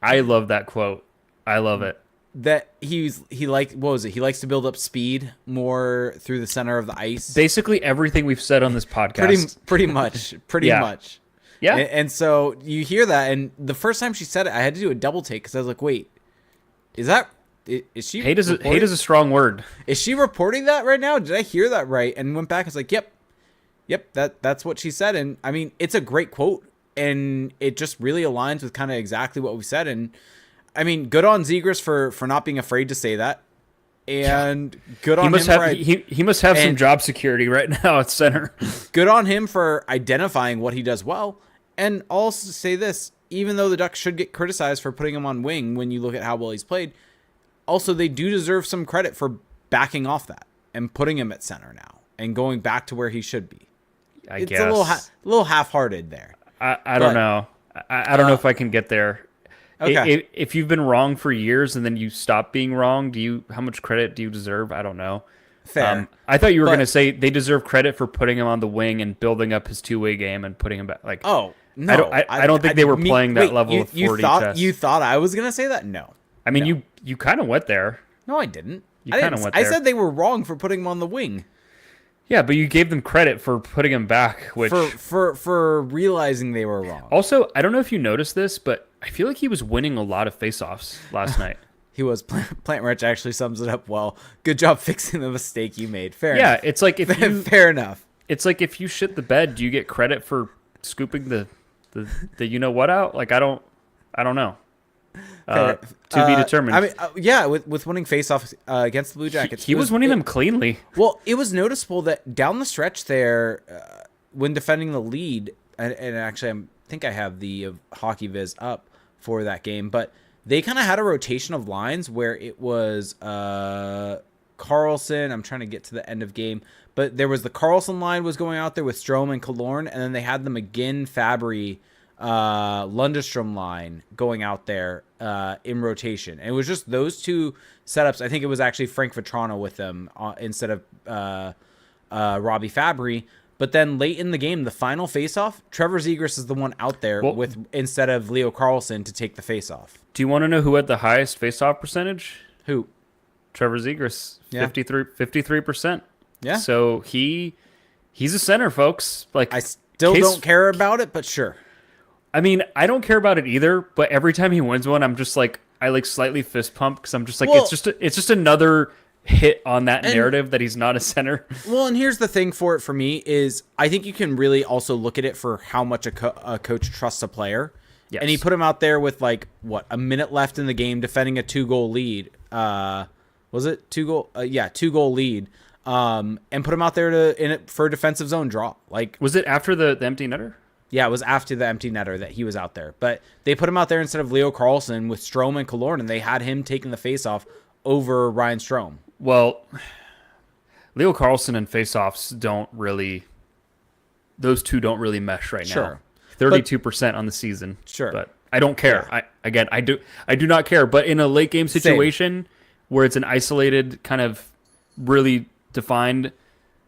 I love that quote. I love it. That he likes to build up speed more through the center of the ice. Basically everything we've said on this podcast. Pretty much. Yeah. And so you hear that, and the first time she said it, I had to do a double take because I was like, wait, is she hate is a strong word. Is she reporting that right now? Did I hear that right? And went back, I was like, yep. Yep, that's what she said. And I mean, it's a great quote, and it just really aligns with kind of exactly what we said. And I mean, good on Zegras for not being afraid to say that. And good on him. He must have some job security right now at center. Good on him for identifying what he does well. And I'll also say this, even though the Ducks should get criticized for putting him on wing when you look at how well he's played, also they do deserve some credit for backing off that and putting him at center now and going back to where he should be. It's guess. A little half-hearted there. I don't know. I don't know if I can get there. Okay. If you've been wrong for years and then you stop being wrong, how much credit do you deserve? I don't know. Fair. I thought you were going to say they deserve credit for putting him on the wing and building up his two-way game and putting him back. Like, oh, no. I don't think they were playing that level of 40 chess. You thought I was going to say that? No. I mean, you kind of went there. No, I didn't. You kind of went there. I said they were wrong for putting him on the wing. Yeah, but you gave them credit for putting him back, which for realizing they were wrong. Also, I don't know if you noticed this, but I feel like he was winning a lot of faceoffs last night. He was. Plant Rich actually sums it up well. Good job fixing the mistake you made. Fair enough. Yeah, it's like if you fair enough. It's like if you shit the bed, do you get credit for scooping the you know what out? Like I don't know. To be determined. I mean, yeah, with winning faceoffs against the Blue Jackets, he was winning them cleanly. Well, it was noticeable that down the stretch there, when defending the lead, and actually I think I have the Hockey Viz up for that game, but they kind of had a rotation of lines where it was Carlson. I'm trying to get to the end of game, but there was the Carlson line was going out there with Strome and Killorn, and then they had the McGinn, Fabry, Lundestrom line going out there in rotation. And it was just those two setups. I think it was actually Frank Vetrano with them instead of Robbie Fabry. But then late in the game, the final faceoff, Trevor Zegras is the one out there instead of Leo Carlson to take the faceoff. Do you want to know who had the highest faceoff percentage? Who? Trevor Zegras, 53%. Yeah. So he's a center, folks. Like I still don't care about it, but sure. I mean, I don't care about it either, but every time he wins one, I'm just like, I like slightly fist pump because I'm just like, it's just another hit on that narrative that he's not a center. Well, and here's the thing for me is I think you can really also look at it for how much a coach trusts a player. Yes. And he put him out there with a minute left in the game defending a 2-goal lead. Was it 2-goal? 2-goal lead. And put him out there for a defensive zone draw. Was it after the empty netter? Yeah, it was after the empty netter that he was out there. But they put him out there instead of Leo Carlson with Strome and Killorn, and they had him taking the faceoff over Ryan Strome. Well, Leo Carlson and faceoffs those two don't really mesh right now. 32% on the season. Sure. But I don't care. Yeah. I do not care. But in a late game situation where it's an isolated kind of really defined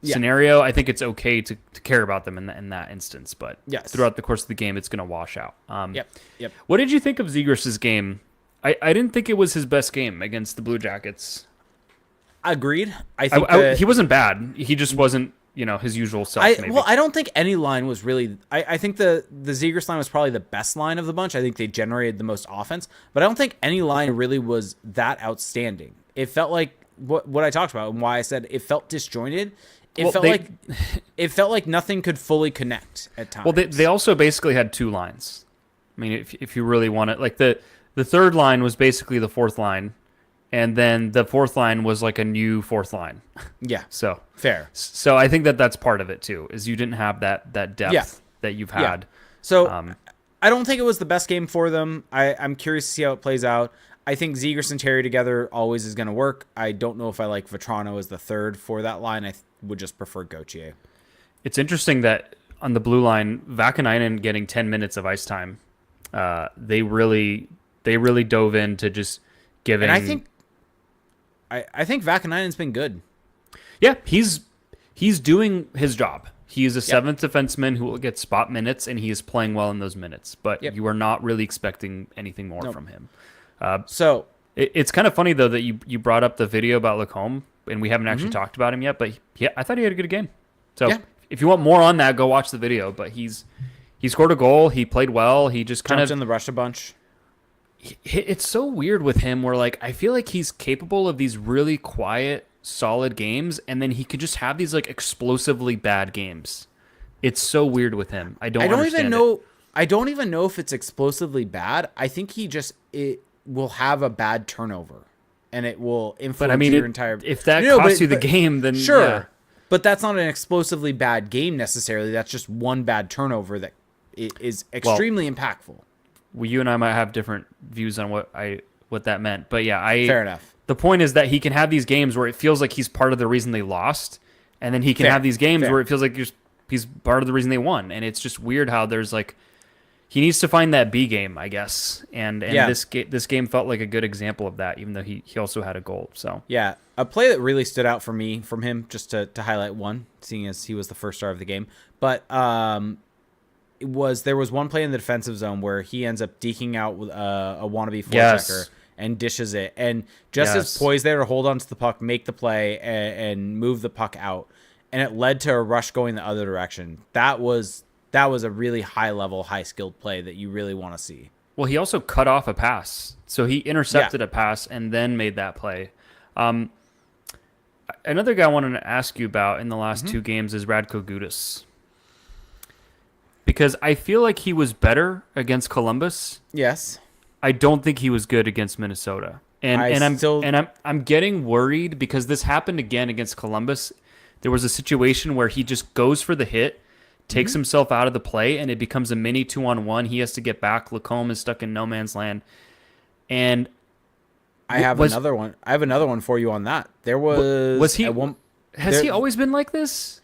scenario, I think it's okay to care about them in that instance. But throughout the course of the game, it's going to wash out. Yep. What did you think of Zegras' game? I didn't think it was his best game against the Blue Jackets. Agreed. I think he wasn't bad. He just wasn't, his usual self. Well, I don't think any line was really. I think the Zegras line was probably the best line of the bunch. I think they generated the most offense, but I don't think any line really was that outstanding. It felt like what I talked about and why I said it felt disjointed. It felt like nothing could fully connect at times. Well, they also basically had two lines. I mean, if you really want it, like the third line was basically the fourth line. And then the fourth line was like a new fourth line. Yeah. So fair. So I think that's part of it too, is you didn't have that depth that you've had. Yeah. So I don't think it was the best game for them. I'm curious to see how it plays out. I think Zegras and Terry together always is going to work. I don't know if I like Vetrano as the third for that line. I would just prefer Gauthier. It's interesting that on the blue line, Vakanainen getting 10 minutes of ice time. They really dove into just giving. And I think Vakanainen's been good. Yeah, he's doing his job. He is a seventh defenseman who will get spot minutes, and he is playing well in those minutes. But you are not really expecting anything more from him. So it's kind of funny though that you brought up the video about Lacombe, and we haven't actually talked about him yet. But I thought he had a good game. So if you want more on that, go watch the video. But he scored a goal. He played well. He just kind jumped in the rush a bunch. It's so weird with him where I feel like he's capable of these really quiet, solid games, and then he could just have these explosively bad games. It's so weird with him. I don't even know. it. I don't even know if it's explosively bad. I think it will have a bad turnover, and it will influence your entire. If that costs you the game, then sure. Yeah. But that's not an explosively bad game necessarily. That's just one bad turnover that is extremely impactful. Well, you and I might have different views on what that meant, but yeah, fair enough. The point is that he can have these games where it feels like he's part of the reason they lost, and then he can have these games where it feels like he's part of the reason they won, and it's just weird how there's like he needs to find that B game, I guess, and this game felt like a good example of that, even though he also had a goal. So yeah, a play that really stood out for me from him, just to highlight one, seeing as he was the first star of the game, but there was one play in the defensive zone where he ends up deking out with a wannabe forechecker and dishes it, and just as poised there to hold onto the puck, make the play, and move the puck out, and it led to a rush going the other direction. That was a really high level, high skilled play that you really want to see. Well, he also cut off a pass, so he intercepted a pass and then made that play. Another guy I wanted to ask you about in the last two games is Radko Gudas. Because I feel like he was better against Columbus. Yes. I don't think he was good against Minnesota. And I'm getting worried because this happened again against Columbus. There was a situation where he just goes for the hit, takes himself out of the play, and it becomes a mini 2-on-1. He has to get back. Lacombe is stuck in no man's land. And I have another one. I have another one for you on that. There was he has he always been like this?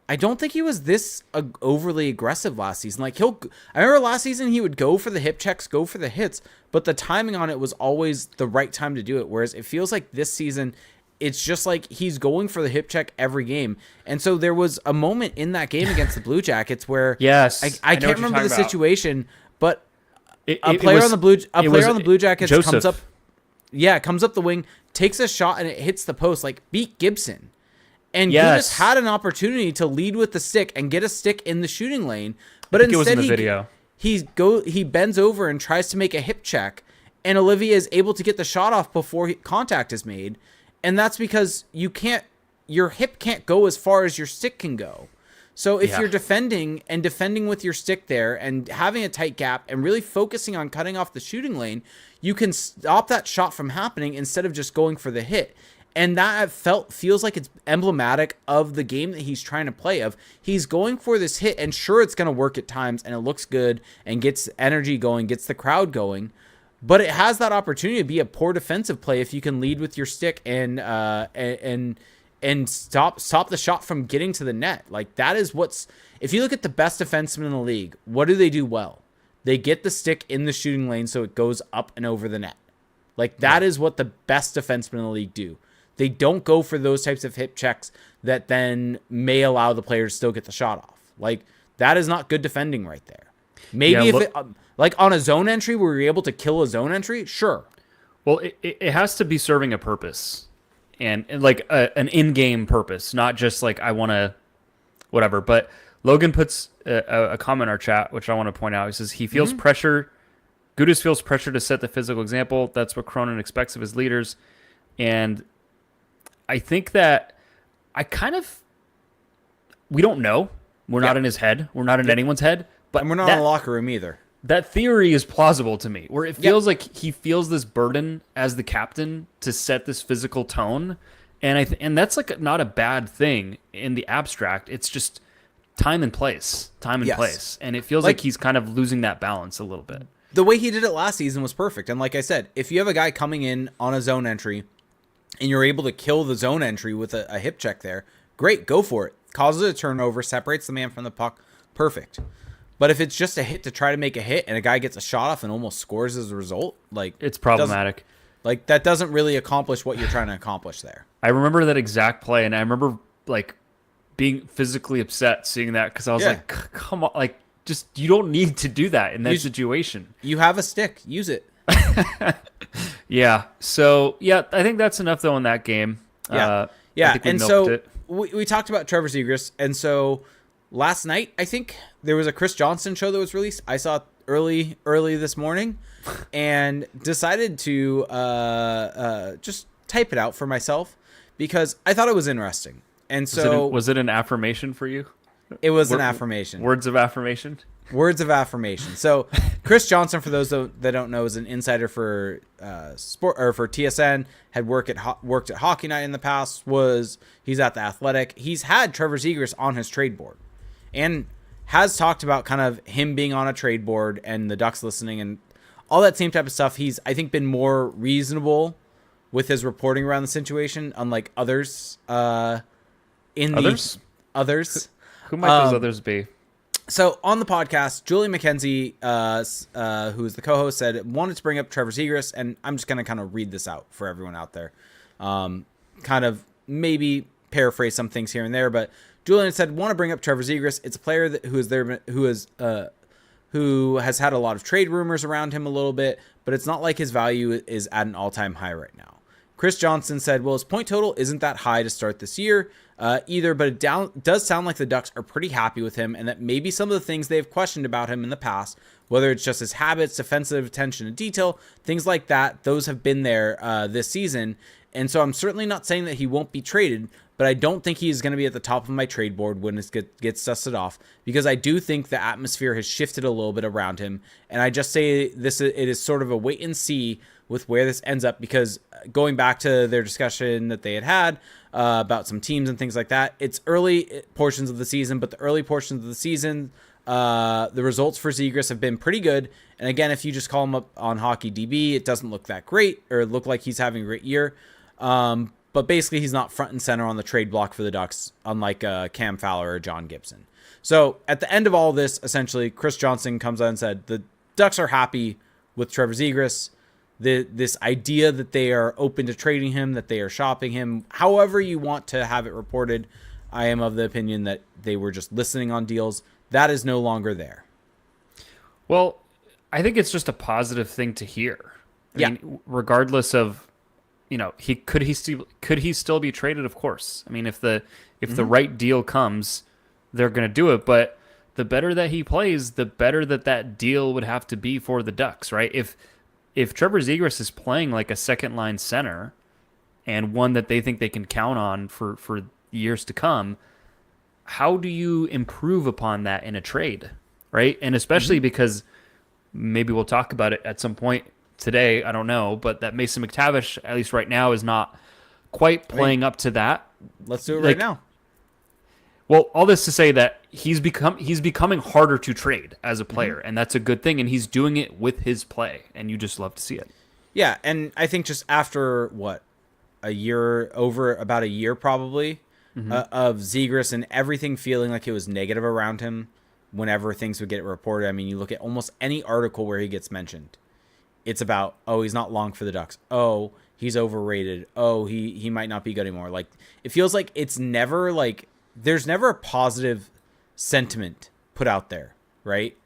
I don't think he was this overly aggressive last season. Like I remember last season he would go for the hip checks, go for the hits, but the timing on it was always the right time to do it. Whereas it feels like this season, it's just like he's going for the hip check every game. And so there was a moment in that game against the Blue Jackets where I can't remember the situation, but a player on the Blue Jackets comes up the wing, takes a shot, and it hits the post. Like, beat Gibson. And Gudas had an opportunity to lead with the stick and get a stick in the shooting lane, but instead he bends over and tries to make a hip check, and Olivier is able to get the shot off before contact is made, and that's because your hip can't go as far as your stick can go. So if you're defending with your stick there and having a tight gap and really focusing on cutting off the shooting lane, you can stop that shot from happening instead of just going for the hit. And that feels like it's emblematic of the game that he's trying to play of. He's going for this hit, and sure, it's going to work at times, and it looks good, and gets energy going, gets the crowd going. But it has that opportunity to be a poor defensive play if you can lead with your stick and stop the shot from getting to the net. Like, that is if you look at the best defensemen in the league, what do they do well? They get the stick in the shooting lane so it goes up and over the net. Like, that is what the best defensemen in the league do. They don't go for those types of hip checks that then may allow the player to still get the shot off. Like, that is not good defending right there. Maybe like on a zone entry where you're able to kill a zone entry, sure. Well, it has to be serving a purpose and like an in-game purpose, not just like I want to whatever. But Logan puts a comment in our chat, which I want to point out. He says he feels pressure. Gudas feels pressure to set the physical example. That's what Cronin expects of his leaders. And I think that we don't know. We're not in his head. We're not in anyone's head. But and we're not in the locker room either. That theory is plausible to me, where it feels like he feels this burden as the captain to set this physical tone. And that's like not a bad thing in the abstract. It's just time and place. And it feels like he's kind of losing that balance a little bit. The way he did it last season was perfect. And like I said, if you have a guy coming in on a zone entry and you're able to kill the zone entry with a hip check there, great, go for it. Causes a turnover, separates the man from the puck, perfect. But if it's just a hit to try to make a hit and a guy gets a shot off and almost scores as a result, like, it's problematic. Like, that doesn't really accomplish what you're trying to accomplish there. I remember that exact play, and I remember like being physically upset seeing that because I was like, come on, like, just you don't need to do that in that situation. You have a stick, use it. Yeah. So I think that's enough though in that game. Yeah. And so we talked about Trevor Zegras, and so last night I think there was a Chris Johnston show that was released. I saw it early this morning, and decided to just type it out for myself because I thought it was interesting. And so was it an affirmation for you? It was an affirmation. Words of affirmation. Words of affirmation. So Chris Johnson, for those that don't know, is an insider for sport or for TSN. Had worked at Hockey Night in the past. He's at the Athletic. He's had Trevor Zegras on his trade board, and has talked about kind of him being on a trade board and the Ducks listening and all that same type of stuff. He's, I think, been more reasonable with his reporting around the situation, unlike others. Others. Who might those others be? So on the podcast, Julie McKenzie, who is the co-host, said wanted to bring up Trevor Zegras, and I'm just going to kind of read this out for everyone out there. Kind of maybe paraphrase some things here and there, but Julian said want to bring up Trevor Zegras. It's a player who has had a lot of trade rumors around him a little bit, but it's not like his value is at an all-time high right now. Chris Johnson said, well, his point total isn't that high to start this year either, but it does sound like the Ducks are pretty happy with him and that maybe some of the things they've questioned about him in the past, whether it's just his habits, defensive attention to detail, things like that, those have been there this season. And so I'm certainly not saying that he won't be traded, but I don't think he's going to be at the top of my trade board when it gets dusted off, because I do think the atmosphere has shifted a little bit around him. And I just say it is sort of a wait and see with where this ends up, because going back to their discussion that they had about some teams and things like that, it's early portions of the season, but the early portions of the season, the results for Zegras have been pretty good. And again, if you just call him up on Hockey DB, it doesn't look that great or look like he's having a great year. But basically, he's not front and center on the trade block for the Ducks, unlike Cam Fowler or John Gibson. So at the end of all this, essentially, Chris Johnson comes out and said the Ducks are happy with Trevor Zegras. This idea that they are open to trading him, that they are shopping him, however you want to have it reported, I am of the opinion that they were just listening on deals. That is no longer there. Well, I think it's just a positive thing to hear. I mean, regardless of, could he still be traded? Of course. I mean, if the right deal comes, they're going to do it. But the better that he plays, the better that deal would have to be for the Ducks, right? If Trevor Zegras is playing like a second line center and one that they think they can count on for years to come, how do you improve upon that in a trade, right? And especially because maybe we'll talk about it at some point today, I don't know, but that Mason McTavish, at least right now, is not quite playing up to that. Let's do it right now. Well, all this to say that he's becoming harder to trade as a player, and that's a good thing, and he's doing it with his play, and you just love to see it. Yeah, and I think just after, about a year probably, of Zegras and everything feeling like it was negative around him whenever things would get reported. I mean, you look at almost any article where he gets mentioned. It's about, he's not long for the Ducks. He's overrated. He might not be good anymore. Like, it feels like it's never like, there's never a positive sentiment put out there, right,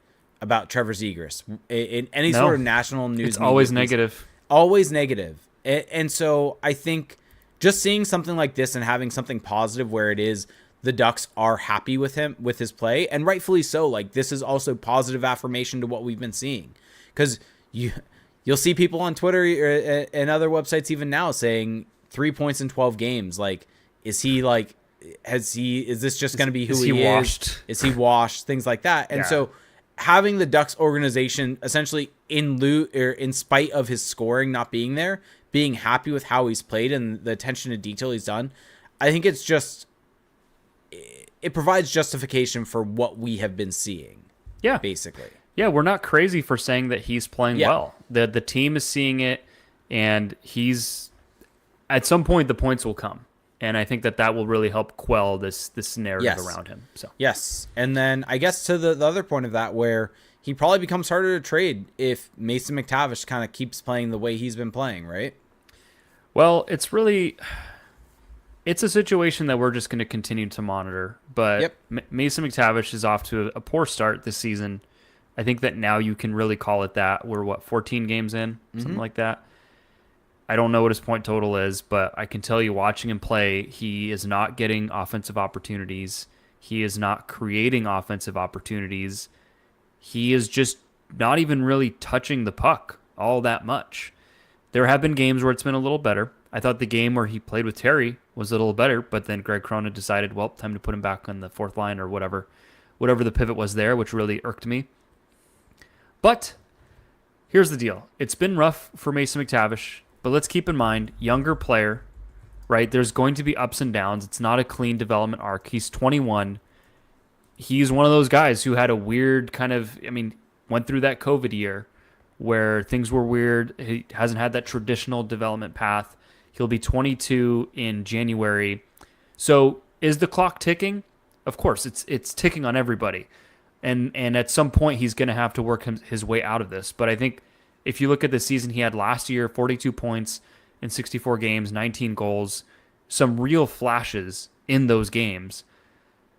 about Trevor Zegras in any sort of national news. It's always negative. Always negative. And so I think just seeing something like this and having something positive where it is the Ducks are happy with him, with his play, and rightfully so. Like, this is also positive affirmation to what we've been seeing, because you'll see people on Twitter and other websites even now saying 3 points in 12 games. Like, is this just going to be who he is? Is he washed? Things like that. And so having the Ducks organization essentially in spite of his scoring not being there, being happy with how he's played and the attention to detail he's done, I think it provides justification for what we have been seeing. Yeah. Basically. Yeah, we're not crazy for saying that he's playing well. The team is seeing it, and he's at some point the points will come. And I think that will really help quell this narrative around him. So yes. And then I guess to the other point of that, where he probably becomes harder to trade if Mason McTavish kind of keeps playing the way he's been playing, right? Well, it's a situation that we're just going to continue to monitor. But Mason McTavish is off to a poor start this season. I think that now you can really call it that. We're 14 games in, something like that. I don't know what his point total is, but I can tell you, watching him play, he is not getting offensive opportunities. He is not creating offensive opportunities. He is just not even really touching the puck all that much. There have been games where it's been a little better. I thought the game where he played with Terry was a little better, but then Greg Cronin decided, well, time to put him back on the fourth line or whatever the pivot was there, which really irked me. But here's the deal. It's been rough for Mason McTavish, but let's keep in mind, younger player, right? There's going to be ups and downs. It's not a clean development arc. He's 21. He's one of those guys who had a weird kind of, went through that COVID year where things were weird. He hasn't had that traditional development path. He'll be 22 in January. So is the clock ticking? Of course, it's ticking on everybody. And at some point, he's going to have to work his way out of this. But I think if you look at the season he had last year, 42 points in 64 games, 19 goals, some real flashes in those games.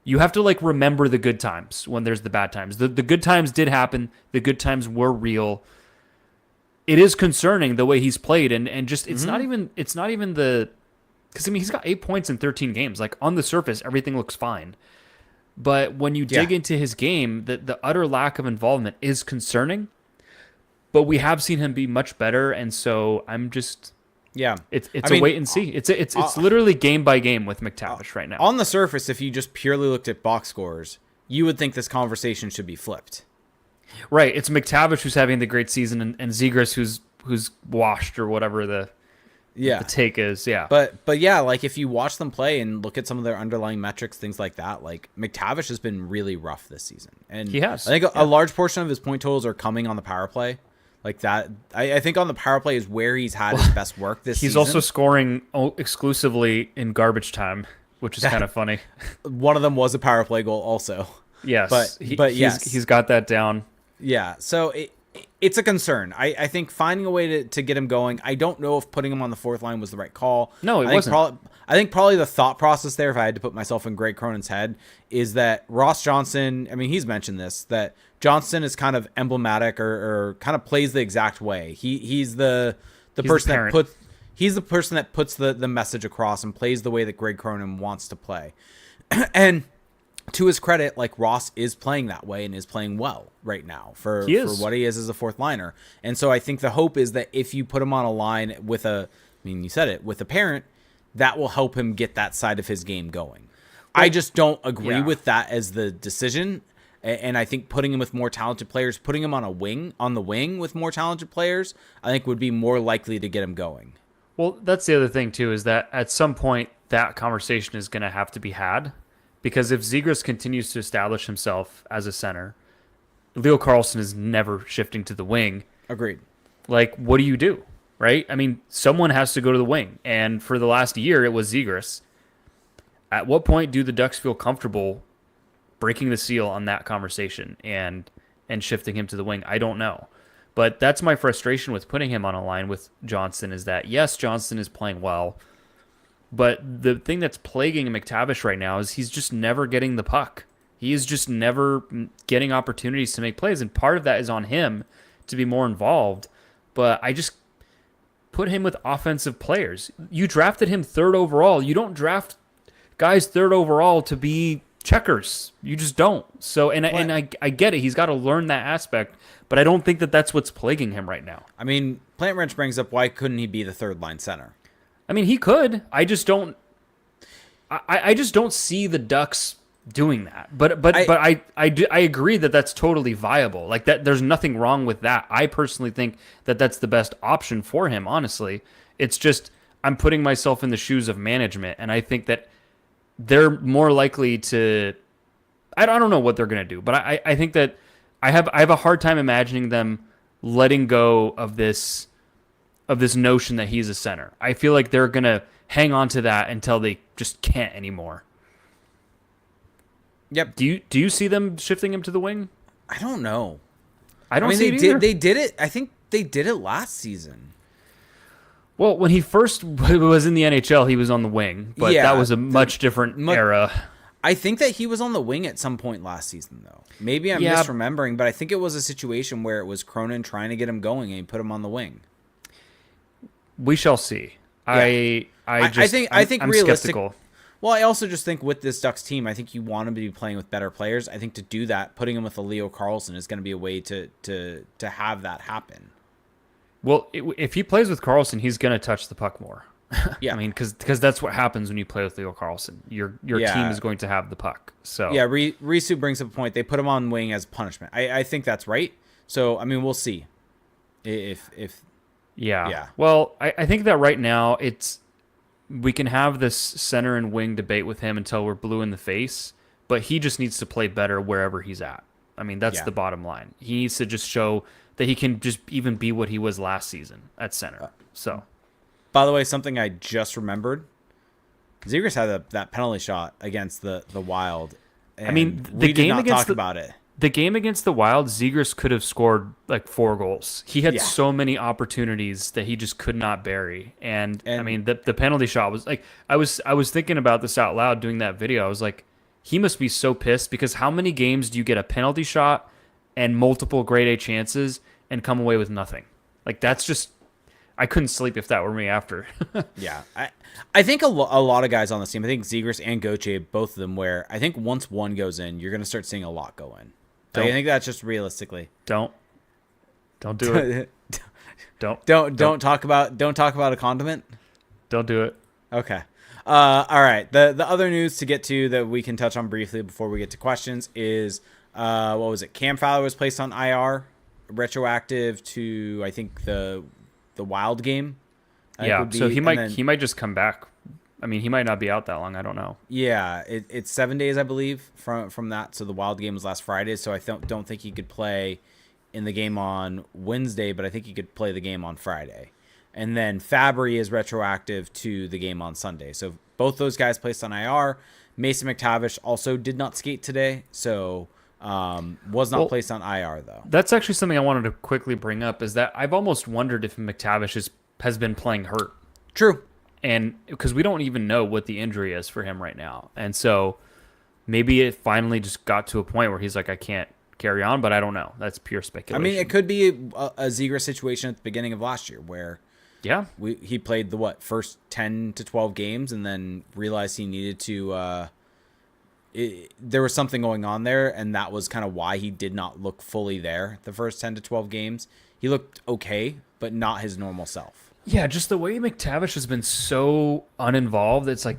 You have to remember the good times when there's the bad times. The good times did happen. The good times were real. It is concerning the way he's played, and just it's not even the, because he's got 8 points in 13 games. On the surface, everything looks fine, but when you dig into his game, the utter lack of involvement is concerning. But we have seen him be much better, and so I'm just. Yeah, it's a wait and see. It's literally game by game with McTavish right now. On the surface, if you just purely looked at box scores, you would think this conversation should be flipped. Right, it's McTavish who's having the great season, and Zegras who's washed or whatever the take is. Yeah, but yeah, if you watch them play and look at some of their underlying metrics, things like that, McTavish has been really rough this season, and he has. I think a large portion of his point totals are coming on the power play. That, I think on the power play is where he's had his best work this season. He's also scoring exclusively in garbage time, which is kind of funny. One of them was a power play goal also. Yes, but he's got that down. Yeah, so it's a concern. I think finding a way to get him going, I don't know if putting him on the fourth line was the right call. No, it wasn't. I think probably the thought process there, if I had to put myself in Greg Cronin's head, is that Ross Johnston, he's mentioned this, that Johnston is kind of emblematic or kind of plays the exact way. He's the person that puts the message across and plays the way that Greg Cronin wants to play. And to his credit, Ross is playing that way and is playing well right now for what he is as a fourth liner. And so I think the hope is that if you put him on a line with you said it, with a parent, that will help him get that side of his game going. I just don't agree with that as the decision. And I think putting him with more talented players, putting him on the wing with more talented players, I think would be more likely to get him going. Well, that's the other thing too, is that at some point that conversation is going to have to be had, because if Zegras continues to establish himself as a center, Leo Carlsson is never shifting to the wing. Agreed. What do you do? Right? Someone has to go to the wing. And for the last year, it was Zegras. At what point do the Ducks feel comfortable breaking the seal on that conversation and shifting him to the wing? I don't know. But that's my frustration with putting him on a line with Johnston, is that, yes, Johnston is playing well, but the thing that's plaguing McTavish right now is he's just never getting the puck. He is just never getting opportunities to make plays, and part of that is on him to be more involved. But I just put him with offensive players. You drafted him third overall. You don't draft guys third overall to be checkers. You just don't. So, and I get it. He's got to learn that aspect, but I don't think that that's what's plaguing him right now. Plant Wrench brings up, why couldn't he be the third line center? He could. I just don't. I just don't see the Ducks doing that. But I agree that that's totally viable. That, there's nothing wrong with that. I personally think that that's the best option for him. Honestly, it's just I'm putting myself in the shoes of management, and I think that they're more likely to. I don't know what they're going to do, but I think that I have a hard time imagining them letting go of this notion that he's a center. I feel like they're going to hang on to that until they just can't anymore. Yep. Do you see them shifting him to the wing? I don't know. I don't see it either. They did it. I think they did it last season. Well, when he first was in the NHL, he was on the wing, but that was a much different era. I think that he was on the wing at some point last season, though. Maybe I'm misremembering, but I think it was a situation where it was Cronin trying to get him going and he put him on the wing. We shall see. Yeah. I'm skeptical. Well, I also just think with this Ducks team, I think you want him to be playing with better players. I think to do that, putting him with a Leo Carlsson is going to be a way to have that happen. Well, if he plays with Carlsson, he's going to touch the puck more. Yeah. I mean, because that's what happens when you play with Leo Carlson. Your team is going to have the puck. So yeah, Risu brings up a point. They put him on wing as punishment. I think that's right. So I mean, we'll see if yeah. Well, I think that right now we can have this center and wing debate with him until we're blue in the face, but he just needs to play better wherever he's at. I mean, that's the bottom line. He needs to just show that he can just even be what he was last season at center. So, by the way, something I just remembered: Zegras had that penalty shot against the Wild. And I mean, we did not talk about it. The game against the Wild, Zegras could have scored like 4 goals. He had so many opportunities that he just could not bury. And I mean, the penalty shot was like, I was thinking about this out loud doing that video. I was like, he must be so pissed, because how many games do you get a penalty shot and multiple grade A chances and come away with nothing? Like, that's just, I couldn't sleep if that were me after. Yeah. I think a lot of guys on this team, I think Zegras and Gauthier, both of them, where I think once one goes in, you're going to start seeing a lot go in. I think that's just realistically. Don't do it. Don't talk about a condiment. Don't do it. Okay. All right. The other news to get to that we can touch on briefly before we get to questions is what was it? Cam Fowler was placed on IR, retroactive to I think the Wild game. Yeah. So he might just come back. I mean, he might not be out that long. I don't know. Yeah, it's 7 days, I believe, from that. So the Wild game was last Friday. So I don't think he could play in the game on Wednesday, but I think he could play the game on Friday. And then Fabry is retroactive to the game on Sunday. So both those guys placed on IR. Mason McTavish also did not skate today, so was not placed on IR, though. That's actually something I wanted to quickly bring up, is that I've almost wondered if McTavish has been playing hurt. True. And because we don't even know what the injury is for him right now. And so maybe it finally just got to a point where he's like, I can't carry on, but I don't know. That's pure speculation. I mean, it could be a Zegras situation at the beginning of last year where he played the first 10 to 12 games and then realized he needed to there was something going on there, and that was kind of why he did not look fully there the first 10 to 12 games. He looked okay, but not his normal self. Yeah, just the way McTavish has been so uninvolved, it's like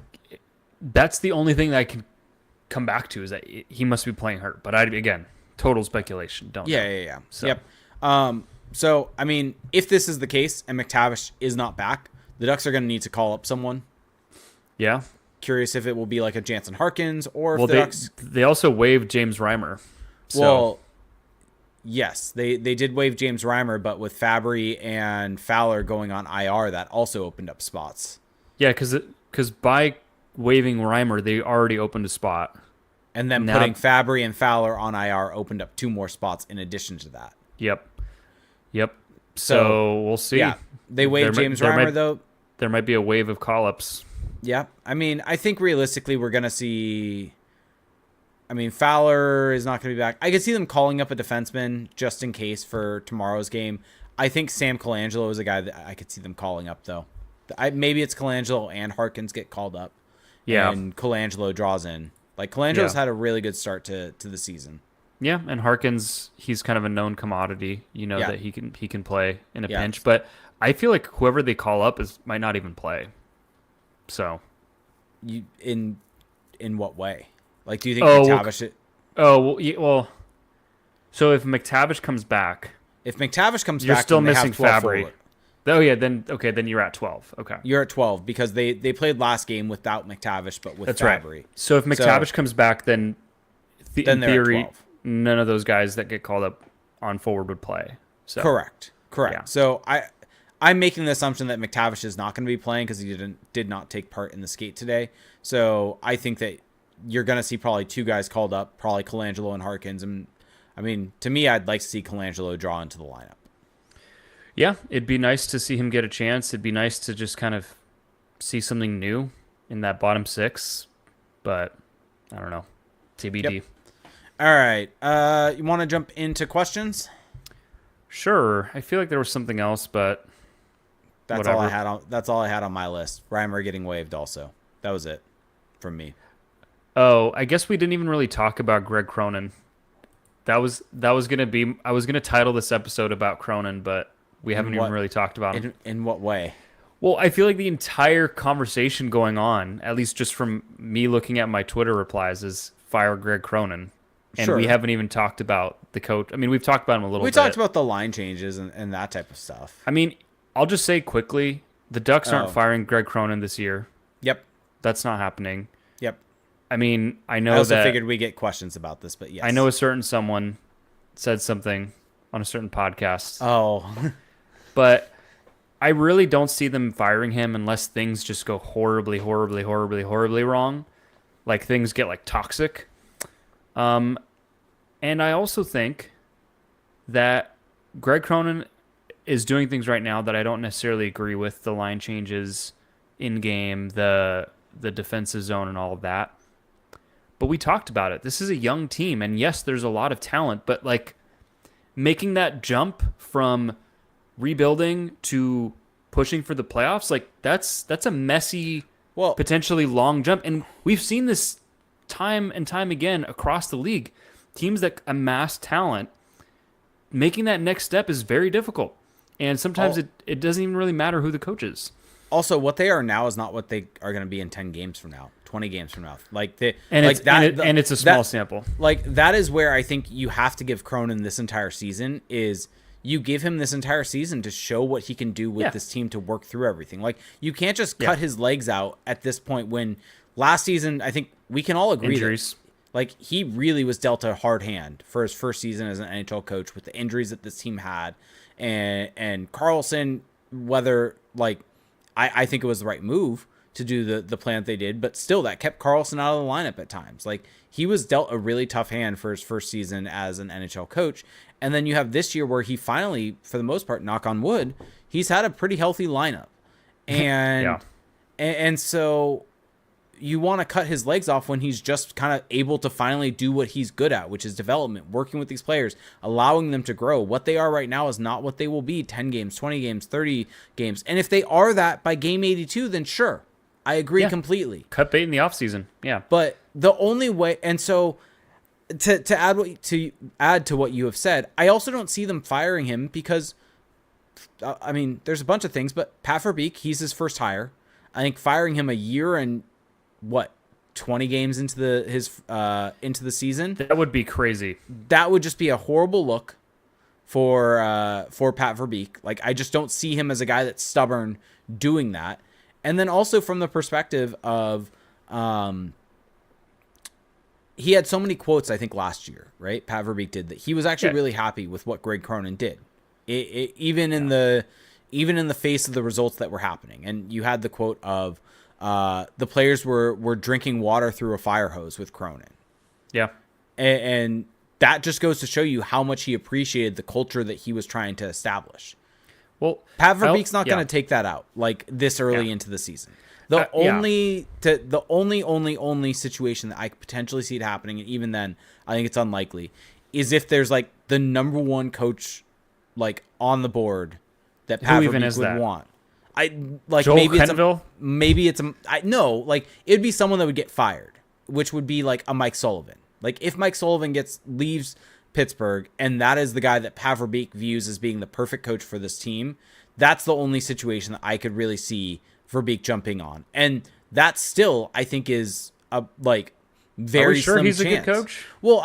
that's the only thing that I can come back to, is that he must be playing hurt. But again, total speculation. Don't know. Yeah. So. Yep. So, I mean, if this is the case and McTavish is not back, the Ducks are going to need to call up someone. Yeah. Curious if it will be like a Jansen Harkins or if the Ducks... They also waived James Reimer. So. Well, yes, they did waive James Reimer, but with Fabry and Fowler going on IR, that also opened up spots. Yeah, because by waiving Reimer, they already opened a spot. And then putting Fabry and Fowler on IR opened up 2 more spots in addition to that. Yep. So we'll see. Yeah, they waived James Reimer, though. There might be a wave of call-ups. Yeah, I mean, I think realistically we're going to see... I mean, Fowler is not going to be back. I could see them calling up a defenseman just in case for tomorrow's game. I think Sam Colangelo is a guy that I could see them calling up, though. Maybe it's Colangelo and Harkins get called up. Yeah. And Colangelo draws in. Like, Colangelo's had a really good start to the season. Yeah, and Harkins, he's kind of a known commodity. You know that he can play in a pinch. But I feel like whoever they call up might not even play. So. In what way? Like, do you think McTavish... Well, so if McTavish comes back... If McTavish comes you're back... still missing Fabry. Forward. Oh, yeah, then you're at 12. Okay. You're at 12 because they played last game without McTavish, but with Fabry. Right. So if McTavish comes back, then in theory, at 12. None of those guys that get called up on forward would play. So. Correct. Yeah. So I'm making the assumption that McTavish is not going to be playing because he did not take part in the skate today. So I think that you're going to see probably 2 guys called up, probably Colangelo and Harkins. And I mean, to me, I'd like to see Colangelo draw into the lineup. Yeah, it'd be nice to see him get a chance. It'd be nice to just kind of see something new in that bottom 6. But I don't know. TBD. Yep. All right. You want to jump into questions? Sure. I feel like there was something else, but that's whatever. That's all I had on my list. Reimer getting waived also. That was it from me. Oh, I guess we didn't even really talk about Greg Cronin. That was going to be... I was going to title this episode about Cronin, but we haven't even really talked about him. In what way? Well, I feel like the entire conversation going on, at least just from me looking at my Twitter replies, is fire Greg Cronin. And we Sure. haven't even talked about the coach. I mean, we've talked about him a little We bit. talked about the line changes and that type of stuff. I mean, I'll just say quickly, the Ducks aren't Oh. firing Greg Cronin this year. Yep. That's not happening. Yep. I mean, I I know also that figured we get questions about this, but yes. I know a certain someone said something on a certain podcast, Oh. but I really don't see them firing him unless things just go horribly, horribly, horribly, horribly wrong. Like things get like toxic. And I also think that Greg Cronin is doing things right now that I don't necessarily agree with. The line changes in game, the defensive zone, and all of that. But we talked about it. This is a young team, and yes, there's a lot of talent, but like making that jump from rebuilding to pushing for the playoffs, like that's a messy, Well, potentially long jump. And we've seen this time and time again across the league. Teams that amass talent, making that next step is very difficult. And sometimes it doesn't even really matter who the coach is. also, what they are now is not what they are going to be in 10 games from now, 20 games from now. Like they, And like it's that, and it's a small sample. Like that is where I think you have to give Cronin this entire season. Is you give him this entire season to show what he can do with Yeah. this team to work through everything. Like you can't just Yeah. cut his legs out at this point. When last season, I think we can all agree that, Injuries. like he really was dealt a hard hand for his first season as an NHL coach with the injuries that this team had, and Carlson. Whether like I think it was the right move to do the plan that they did, but still that kept Carlson out of the lineup at times. Like he was dealt a really tough hand for his first season as an NHL coach. And then you have this year where he finally, for the most part, knock on wood, he's had a pretty healthy lineup. And Yeah. and so you want to cut his legs off when he's just kind of able to finally do what he's good at, which is development, working with these players, allowing them to grow. What they are right now is not what they will be 10 games, 20 games, 30 games. And if they are that by game 82, then sure, I agree Yeah. completely. Cut bait in the offseason. Yeah. But the only way, and so to add to what you have said, I also don't see them firing him because, I mean, there's a bunch of things, but Pat Verbeek, he's his first hire. I think firing him a year and 20 games into the season, That would be crazy. that would just be a horrible look for Pat Verbeek. Like I just don't see him as a guy that's stubborn doing that. And then also from the perspective of he had so many quotes, I think, last year, right? Pat Verbeek did that. He was actually really happy with what Greg Cronin did. Even in the face of the results that were happening. And you had the quote of the players were drinking water through a fire hose with Cronin. Yeah. And that just goes to show you how much he appreciated the culture that he was trying to establish. Well, Pat Verbeek's not yeah. going to take that out like this early Yeah. into the season. The only situation that I could potentially see it happening, and even then, I think it's unlikely, is if there's like the number one coach like on the board that Pat Who even Verbeek is would that? want. I like Joel maybe Quenneville? it'd be someone that would get fired, which would be like a Mike Sullivan. Like if Mike Sullivan leaves Pittsburgh and that is the guy that Pat Verbeek views as being the perfect coach for this team, that's the only situation that I could really see Verbeek jumping on. And that still, I think, is a like very Are we sure slim he's chance. a good coach? Well,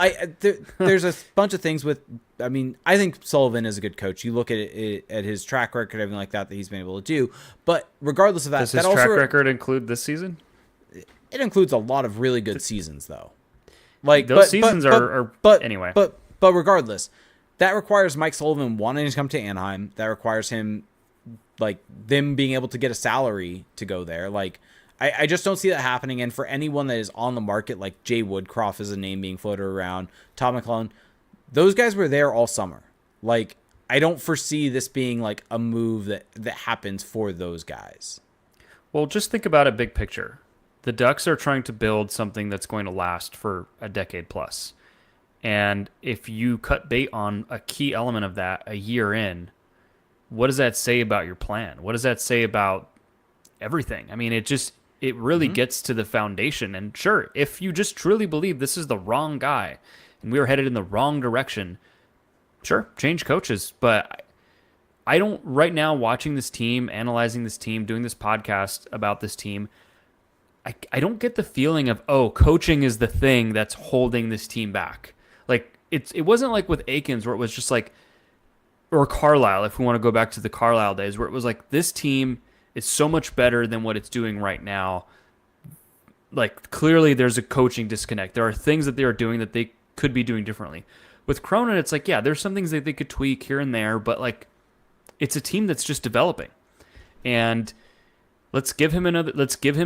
there's a bunch of things with. I mean, I think Sullivan is a good coach. You look at it at his track record, everything like that he's been able to do. But regardless of that, Does his track record include this season? it includes a lot of really good seasons, though. Like Those seasons are anyway. But regardless, that requires Mike Sullivan wanting to come to Anaheim. That requires him, like them being able to get a salary to go there. Like I just don't see that happening. And for anyone that is on the market, like Jay Woodcroft is a name being floated around, Tom McClellan, those guys were there all summer. Like I don't foresee this being like a move that happens for those guys. Well, just think about it big picture. The Ducks are trying to build something that's going to last for a decade plus. And if you cut bait on a key element of that a year in, what does that say about your plan? What does that say about everything? I mean, it really gets to the foundation. And sure, if you just truly believe this is the wrong guy and we are headed in the wrong direction, sure, change coaches. But I don't right now watching this team, analyzing this team, doing this podcast about this team. I don't get the feeling of, oh, coaching is the thing that's holding this team back. Like it wasn't like with Aikens where it was just like, or Carlisle, if we want to go back to the Carlisle days, where it was like this team is so much better than what it's doing right now. Like clearly there's a coaching disconnect. There are things that they are doing that they could be doing differently. With Cronin, it's like, yeah, there's some things that they could tweak here and there, but like it's a team that's just developing. And let's give him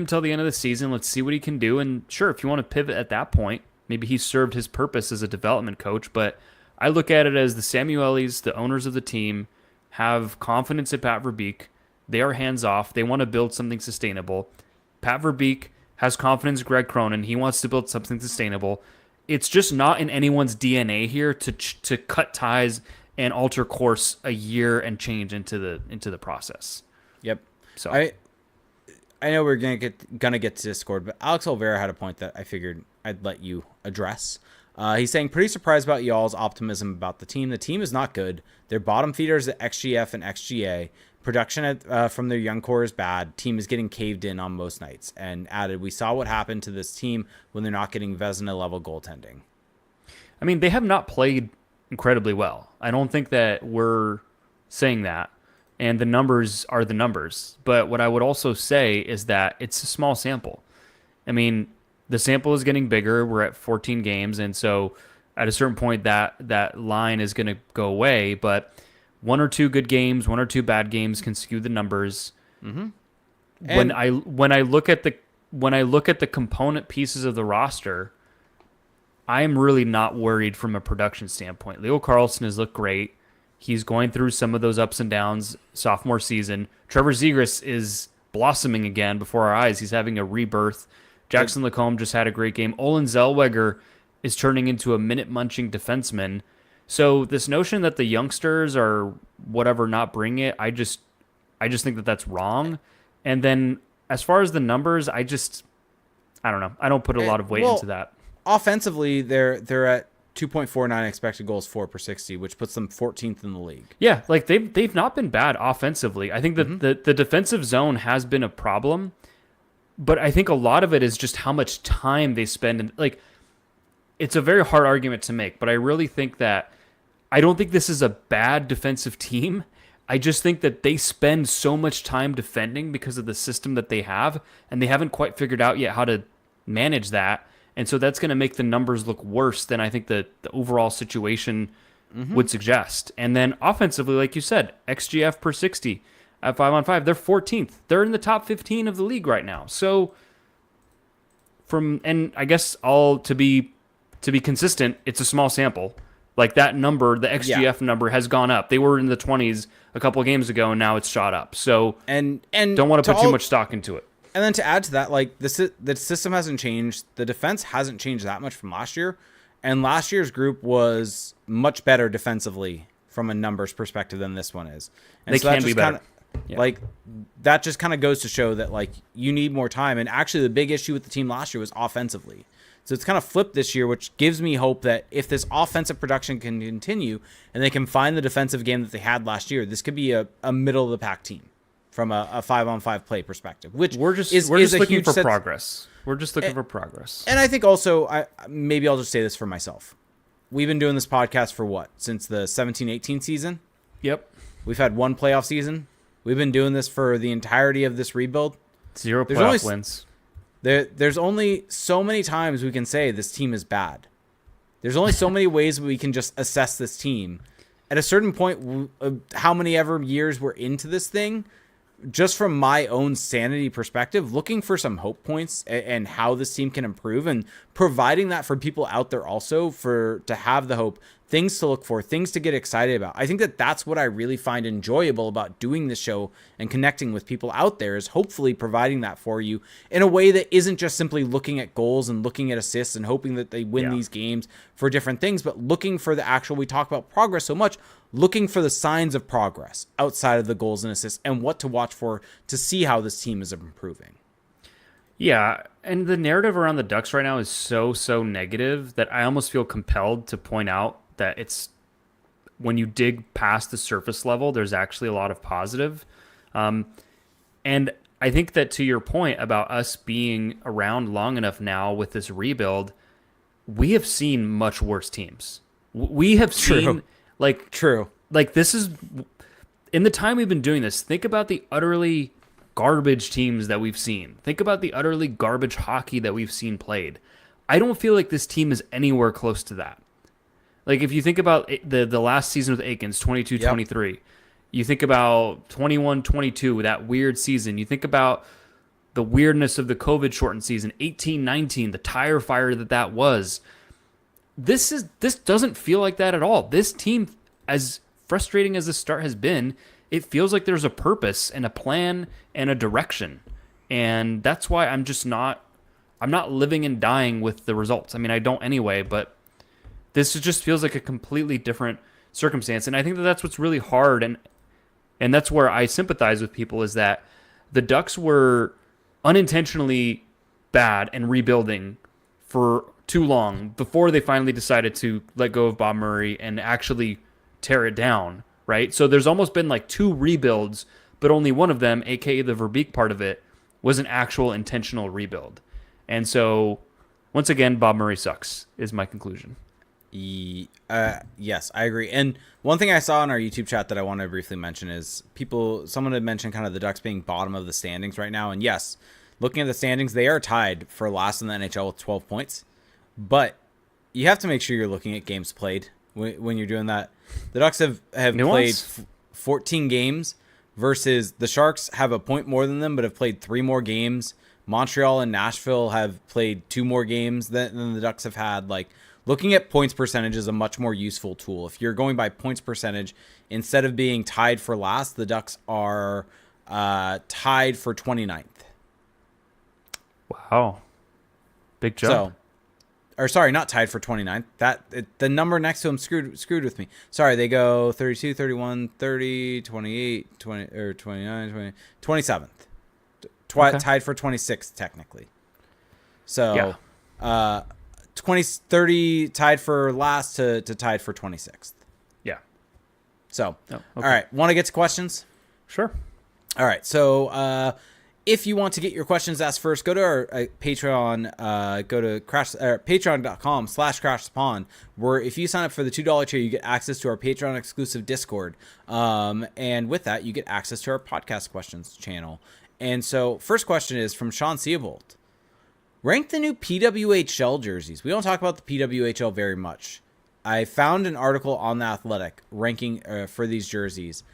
till the end of the season. Let's see what he can do. And sure, if you want to pivot at that point, maybe he served his purpose as a development coach. But I look at it as the Samuelis, the owners of the team, have confidence in Pat Verbeek. They are hands off. They want to build something sustainable. Pat Verbeek has confidence in Greg Cronin. He wants to build something sustainable. It's just not in anyone's DNA here to cut ties and alter course a year and change into the process. Yep. So I know we're gonna get to Discord, but Alex Olvera had a point that I figured I'd let you address. He's saying, pretty surprised about y'all's optimism about the team. The team is not good. They're bottom feeders at XGF and XGA. Production from their young core is bad. Team is getting caved in on most nights. And added, we saw what happened to this team when they're not getting Vezina-level goaltending. I mean, they have not played incredibly well. I don't think that we're saying that. And the numbers are the numbers. But what I would also say is that it's a small sample. I mean, the sample is getting bigger. We're at 14 games. And so at a certain point, that line is going to go away. But one or two good games, one or two bad games can skew the numbers. Mm-hmm. When I look at the component pieces of the roster, I'm really not worried from a production standpoint. Leo Carlsson has looked great. He's going through some of those ups and downs sophomore season. Trevor Zegras is blossoming again before our eyes. He's having a rebirth. Jackson Lacombe just had a great game. Olin Zellweger is turning into a minute-munching defenseman. So this notion that the youngsters are whatever not bring it, I just think that that's wrong. And then as far as the numbers, I don't know. I don't put a lot of weight into that. Offensively, they're at 2.49 expected goals for per 60, which puts them 14th in the league. Yeah, like they've not been bad offensively. I think that the defensive zone has been a problem, but I think a lot of it is just how much time they spend in, like, it's a very hard argument to make, but I really think that I don't think this is a bad defensive team. I just think that they spend so much time defending because of the system that they have, and they haven't quite figured out yet how to manage that. And so that's going to make the numbers look worse than I think the overall situation would suggest. And then offensively, like you said, XGF per 60 at 5-on-5, they're 14th. They're in the top 15 of the league right now. So and I guess to be consistent, it's a small sample. Like that number, the XGF number has gone up. They were in the 20s a couple of games ago, and now it's shot up. So and don't want to put too much stock into it. And then to add to that, like the system hasn't changed. The defense hasn't changed that much from last year. And last year's group was much better defensively from a numbers perspective than this one is. And they can be better. Like that just kind of goes to show that like you need more time. And actually the big issue with the team last year was offensively. So it's kind of flipped this year, which gives me hope that if this offensive production can continue and they can find the defensive game that they had last year, this could be a middle of the pack team from a 5-on-5 play perspective, which we're just looking for progress. We're just looking for progress. And I think also, maybe I'll just say this for myself. We've been doing this podcast for what? Since the 17-18 season? Yep. We've had one playoff season. We've been doing this for the entirety of this rebuild. 0 playoff wins. There's only so many times we can say this team is bad. There's only so many ways we can just assess this team. At a certain point, how many ever years we're into this thing, just from my own sanity perspective, looking for some hope points and how this team can improve and providing that for people out there also to have the hope, things to look for, things to get excited about. I think that that's what I really find enjoyable about doing this show and connecting with people out there is hopefully providing that for you in a way that isn't just simply looking at goals and looking at assists and hoping that they win these games for different things, but looking for the actual, we talk about progress so much, looking for the signs of progress outside of the goals and assists and what to watch for to see how this team is improving. Yeah, and the narrative around the Ducks right now is so negative that I almost feel compelled to point out that it's when you dig past the surface level, there's actually a lot of positive. And I think that to your point about us being around long enough now with this rebuild, we have seen much worse teams. We have seen like this is in the time we've been doing this. Think about the utterly garbage teams that we've seen. Think about the utterly garbage hockey that we've seen played. I don't feel like this team is anywhere close to that. Like if you think about the last season with Aikens, 22-23, yep. You think about 21-22, that weird season. You think about the weirdness of the COVID shortened season, 18-19, the tire fire that was. This doesn't feel like that at all. This team, as frustrating as the start has been, it feels like there's a purpose and a plan and a direction. And that's why I'm not living and dying with the results. I mean, I don't anyway, but this just feels like a completely different circumstance. And I think that that's what's really hard. And that's where I sympathize with people, is that the Ducks were unintentionally bad and rebuilding for too long before they finally decided to let go of Bob Murray and actually tear it down, right? So there's almost been like 2 rebuilds, but only one of them, aka the Verbeek part of it, was an actual intentional rebuild. And so, once again, Bob Murray sucks, is my conclusion. Yes, I agree. And one thing I saw in our YouTube chat that I want to briefly mention is someone had mentioned kind of the Ducks being bottom of the standings right now. And yes, looking at the standings, they are tied for last in the NHL with 12 points. But you have to make sure you're looking at games played when you're doing that. The Ducks have played 14 games versus the Sharks have a point more than them, but have played 3 more games. Montreal and Nashville have played 2 more games than the Ducks have had. Like, looking at points percentage is a much more useful tool. If you're going by points percentage, instead of being tied for last, the Ducks are tied for 29th. Wow. Big jump. Sorry, not tied for 29th. The number next to him screwed with me. Sorry, they go 32, 31, 30, 28, 20, or 29, 20, 27th. Okay. Tied for 26th, technically. So, yeah. 30 tied for last to tied for 26th. Yeah. So, okay. All right. Want to get to questions? Sure. All right. So, if you want to get your questions asked first, go to our Patreon. Go to patreon.com/crashthepond, where if you sign up for the $2 tier, you get access to our Patreon exclusive Discord. And with that, you get access to our podcast questions channel. And so, first question is from Sean Seabolt. Rank the new PWHL jerseys. We don't talk about the PWHL very much. I found an article on The Athletic ranking for these jerseys.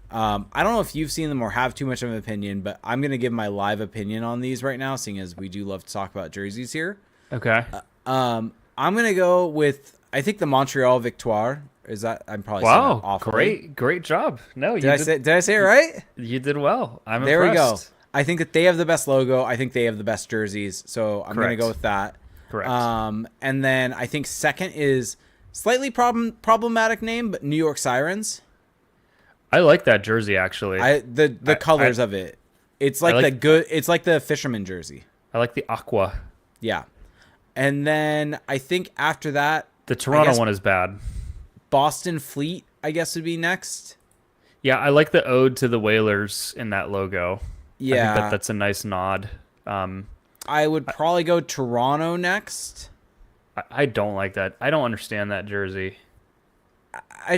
I don't know if you've seen them or have too much of an opinion, but I'm going to give my live opinion on these right now, seeing as we do love to talk about jerseys here. Okay. I'm going to go with, I think, the Montreal Victoire. Is that, I'm probably saying that awfully. Great job. No, did I say it right? You did well. I'm there impressed. We go. I think that they have the best logo. I think they have the best jerseys. So I'm going to go with that. Correct. And then I think second is slightly problematic name, but New York Sirens. I like that jersey, actually. The colors of it. It's like it's like the fisherman jersey. I like the aqua. Yeah. And then I think after that, the Toronto one is bad. Boston Fleet, I guess, would be next. Yeah, I like the ode to the Whalers in that logo. Yeah. I think that's a nice nod. I would probably go Toronto next. I don't like that. I don't understand that jersey. I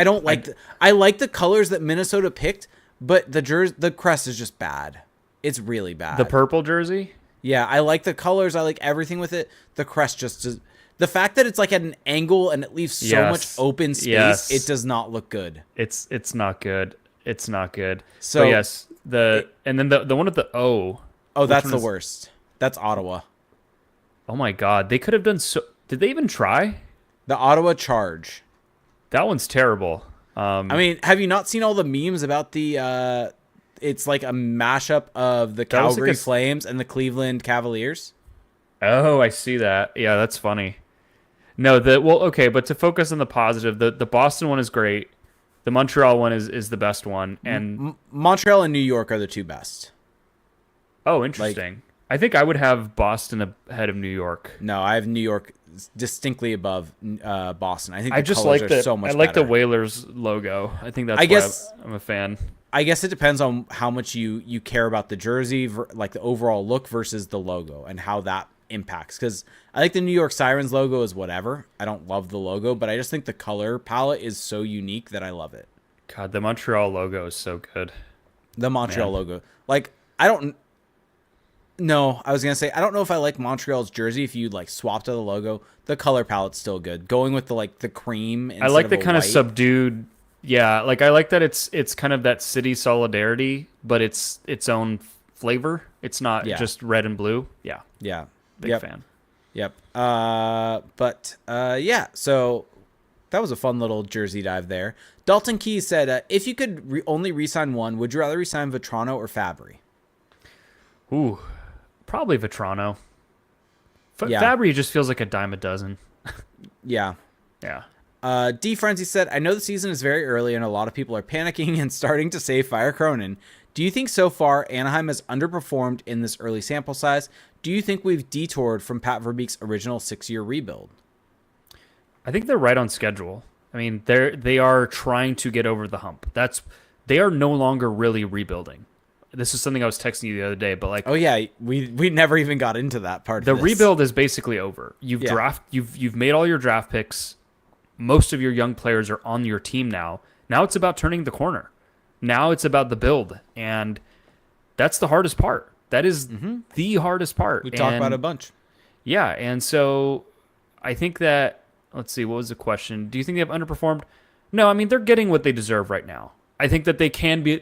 don't like I like the colors that Minnesota picked, but the crest is just bad. It's really bad. The purple jersey? Yeah, I like the colors. I like everything with it. The crest just is, the fact that it's like at an angle and it leaves so much open space, it does not look good. It's not good. It's not good. So but yes, and then the one with the O. Oh, that's the worst. That's Ottawa. Oh my God, they could have done so. Did they even try? The Ottawa Charge. That one's terrible. I mean, have you not seen all the memes about the? It's like a mashup of the Calgary Flames and the Cleveland Cavaliers. Oh, I see that. Yeah, that's funny. No, okay, but to focus on the positive, the Boston one is great. The Montreal one is the best one, and Montreal and New York are the two best. Oh, interesting. I think I would have Boston ahead of New York. No, I have New York distinctly above Boston. I think I the just colors like are the so much I like better. the Whalers logo. I think that's I why guess I'm a fan. I guess it depends on how much you care about the jersey, like the overall look versus the logo and how that impacts. Because I think the New York Sirens logo is whatever. I don't love the logo, but I just think the color palette is so unique that I love it. God, the Montreal logo is so good. The Montreal Man. logo. Like, I don't... No, I was going to say, I don't know if I like Montreal's jersey if you, like, swapped out the logo. The color palette's still good. Going with the, like, the cream instead I like of the a kind of white. subdued. Yeah, like I like that it's kind of that city solidarity, but it's its own flavor. It's not Yeah. just red and blue. Yeah, Yeah. big Yep. fan. Yep. Yeah. So that was a fun little jersey dive there. Dalton Keys said, if you could only re-sign one, would you rather re-sign Vetrano or Fabry? Ooh, probably Vetrano. Yeah. Fabry just feels like a dime a dozen. Yeah. Yeah. D Frenzy said, I know the season is very early and a lot of people are panicking and starting to say fire Cronin. Do you think so far Anaheim has underperformed in this early sample size? Do you think we've detoured from Pat Verbeek's original 6-year rebuild? I think they're right on schedule. I mean, they are trying to get over the hump. They are no longer really rebuilding. This is something I was texting you the other day, but like, Oh yeah, we never even got into that part. the of this. rebuild is basically over. You've made all your draft picks. Most of your young players are on your team now. Now it's about turning the corner. Now it's about the build, and that's the hardest part. That is the hardest part. We talked about it a bunch. Yeah, and so I think that, let's see, what was the question? Do you think they've underperformed? No, I mean, they're getting what they deserve right now. I think that they can be,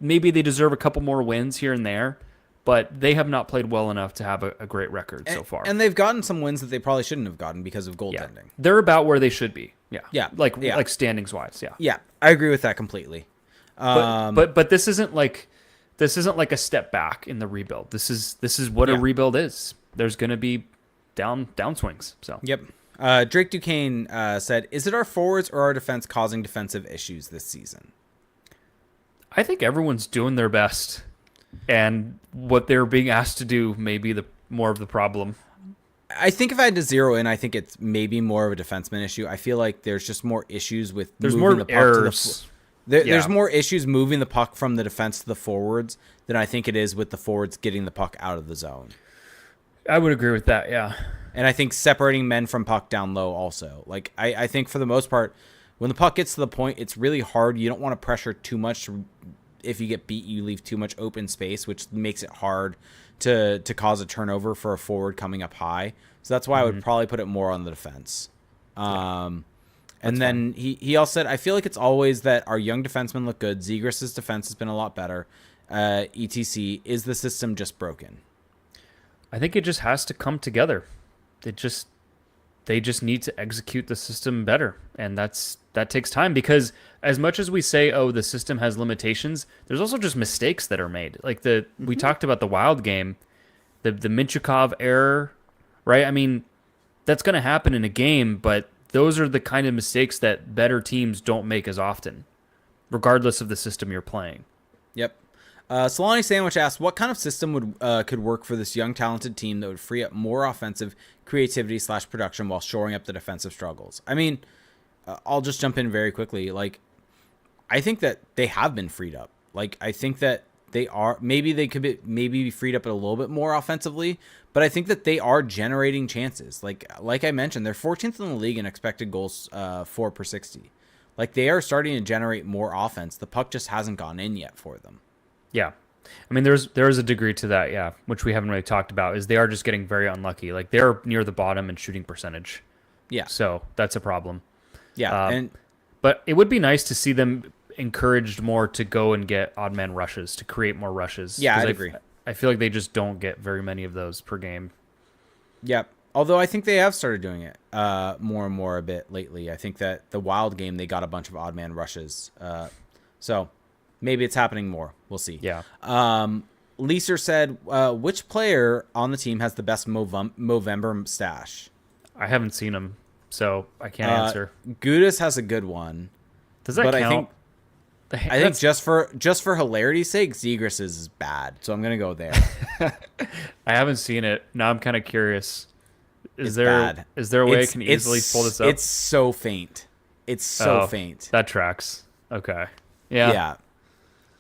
maybe they deserve a couple more wins here and there, but they have not played well enough to have a great record so far. And they've gotten some wins that they probably shouldn't have gotten because of Yeah. goaltending. They're about where they should be. Yeah. Yeah. Like standings wise. Yeah. Yeah, I agree with that completely. But this isn't like a step back in the rebuild. This is what a rebuild is. There's going to be downswings. So Yep. Drake Duquesne said, is it our forwards or our defense causing defensive issues this season? I think everyone's doing their best, and what they're being asked to do may be the more of the problem. I think if I had to zero in, I think it's maybe more of a defenseman issue. I feel like there's just more issues with There's moving more the puck errors. There's more issues moving the puck from the defense to the forwards than I think it is with the forwards getting the puck out of the zone. I would agree with that. Yeah. And I think separating men from puck down low also. Like, I think for the most part, when the puck gets to the point, it's really hard. You don't want to pressure too much. If you get beat, you leave too much open space, which makes it hard to cause a turnover for a forward coming up high. So that's why I would probably put it more on the defense. And then he also said, I feel like it's always that our young defensemen look good. Zegras' defense has been a lot better. ETC, is the system just broken? I think it just has to come together. They just need to execute the system better, and that takes time, because as much as we say, oh, the system has limitations, there's also just mistakes that are made. Like we talked about the Wild game, the Minchukov error, right? I mean, that's going to happen in a game, but those are the kind of mistakes that better teams don't make as often, regardless of the system you're playing. Yep. Solani Sandwich asked, what kind of system could work for this young, talented team that would free up more offensive creativity / production while shoring up the defensive struggles? I mean, I'll just jump in very quickly. Like, I think that they have been freed up. Like, I think that they are, maybe they could be freed up a little bit more offensively, but I think that they are generating chances. Like I mentioned, they're 14th in the league in expected goals for per 60. Like, they are starting to generate more offense. The puck just hasn't gone in yet for them. Yeah. I mean, there is a degree to that, yeah, which we haven't really talked about, is they are just getting very unlucky. Like, they're near the bottom in shooting percentage. Yeah. So that's a problem. Yeah. But it would be nice to see them encouraged more to go and get odd man rushes, to create more rushes. Yeah, I'd agree. I feel like they just don't get very many of those per game. Yeah. Although I think they have started doing it more and more a bit lately. I think that the Wild game, they got a bunch of odd man rushes. So maybe it's happening more. We'll see. Yeah. Leeser said, which player on the team has the best Movember stash? I haven't seen him, so I can't answer. Gudis has a good one. Does that count? I think just for hilarity's sake, Zegras is bad. So I'm gonna go there. I haven't seen it. Now I'm kind of curious. Is there bad. a way I can easily pull this up? It's so faint. It's so faint. That tracks. Okay. Yeah.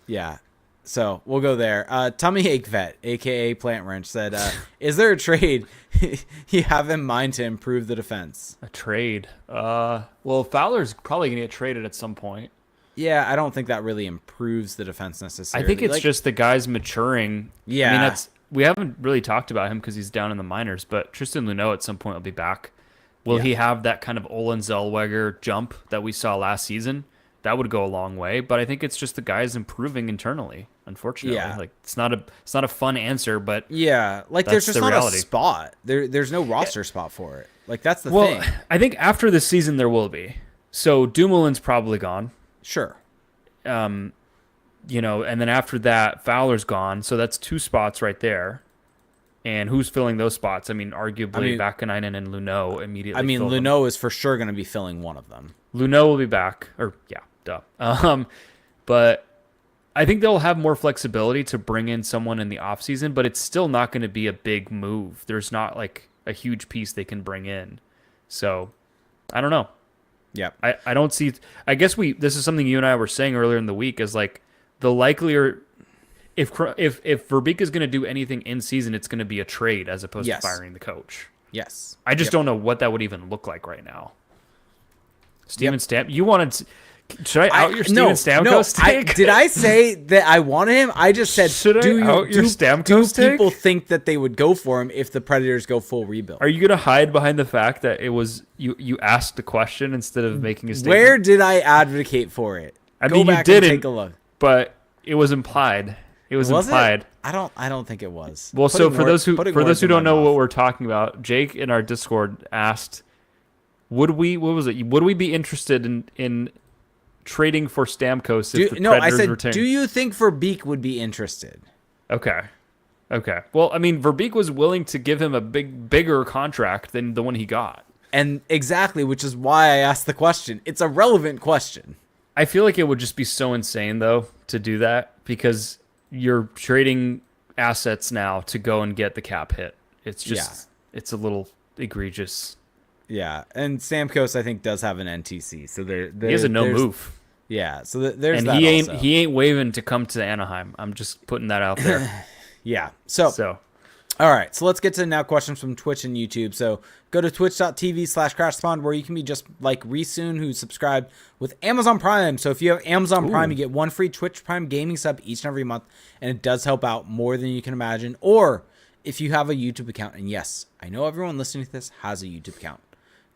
Yeah. So we'll go there. Tummy Ache Vet, aka Plant Wrench, said, "Is there a trade you have in mind to improve the defense?" A trade. Well, Fowler's probably gonna get traded at some point. Yeah, I don't think that really improves the defense necessarily. I think it's just the guys maturing. Yeah. I mean, we haven't really talked about him because he's down in the minors, but Tristan Luneau at some point will be back. Will he have that kind of Olin Zellweger jump that we saw last season? That would go a long way, but I think it's just the guys improving internally. Unfortunately, like it's not a fun answer, but like there's just not a spot. There's no roster spot for it. Like that's the thing. I think after this season there will be. So Dumoulin's probably gone. Sure. And then after that, Fowler's gone. So that's 2 spots right there. And who's filling those spots? I mean, arguably Vakanainen and Luneau immediately. I mean, Luneau is for sure going to be filling one of them. Luneau will be back. But I think they'll have more flexibility to bring in someone in the offseason, but it's still not going to be a big move. There's not like a huge piece they can bring in. So I don't know. Yeah. I don't see. I guess this is something you and I were saying earlier in the week is like the likelier if Verbeek is going to do anything in season, it's going to be a trade as opposed to firing the coach. Yes. I just don't know what that would even look like right now. Steven Stamp, you wanted. Should I out your Steven Stamkos take? Did I say that I wanted him? I just said, your Stamkos take? People think that they would go for him if the Predators go full rebuild? Are you going to hide behind the fact that it was you asked the question instead of making a statement? Where did I advocate for it? I mean, you didn't. Take a look. But it was implied. It was implied. I don't think it was. Well, so for those who don't know what we're talking about, Jake in our Discord asked, would we be interested in trading for Stamkos if the Predators return? Do you think Verbeek would be interested? Okay. Well, I mean, Verbeek was willing to give him a bigger contract than the one he got. And exactly, which is why I asked the question. It's a relevant question. I feel like it would just be so insane, though, to do that because you're trading assets now to go and get the cap hit. It's just, it's a little egregious. Yeah, and Stamkos I think does have an NTC, so he has a no move. Yeah, so there's and that. And he ain't waving to come to Anaheim. I'm just putting that out there. Yeah. So all right, so let's get to now questions from Twitch and YouTube. So go to twitch.tv/crashspawn where you can be just like Reesoon, who's subscribed with Amazon Prime. So if you have Amazon Prime, you get 1 free Twitch Prime gaming sub each and every month, and it does help out more than you can imagine. Or if you have a YouTube account, and yes, I know everyone listening to this has a YouTube account,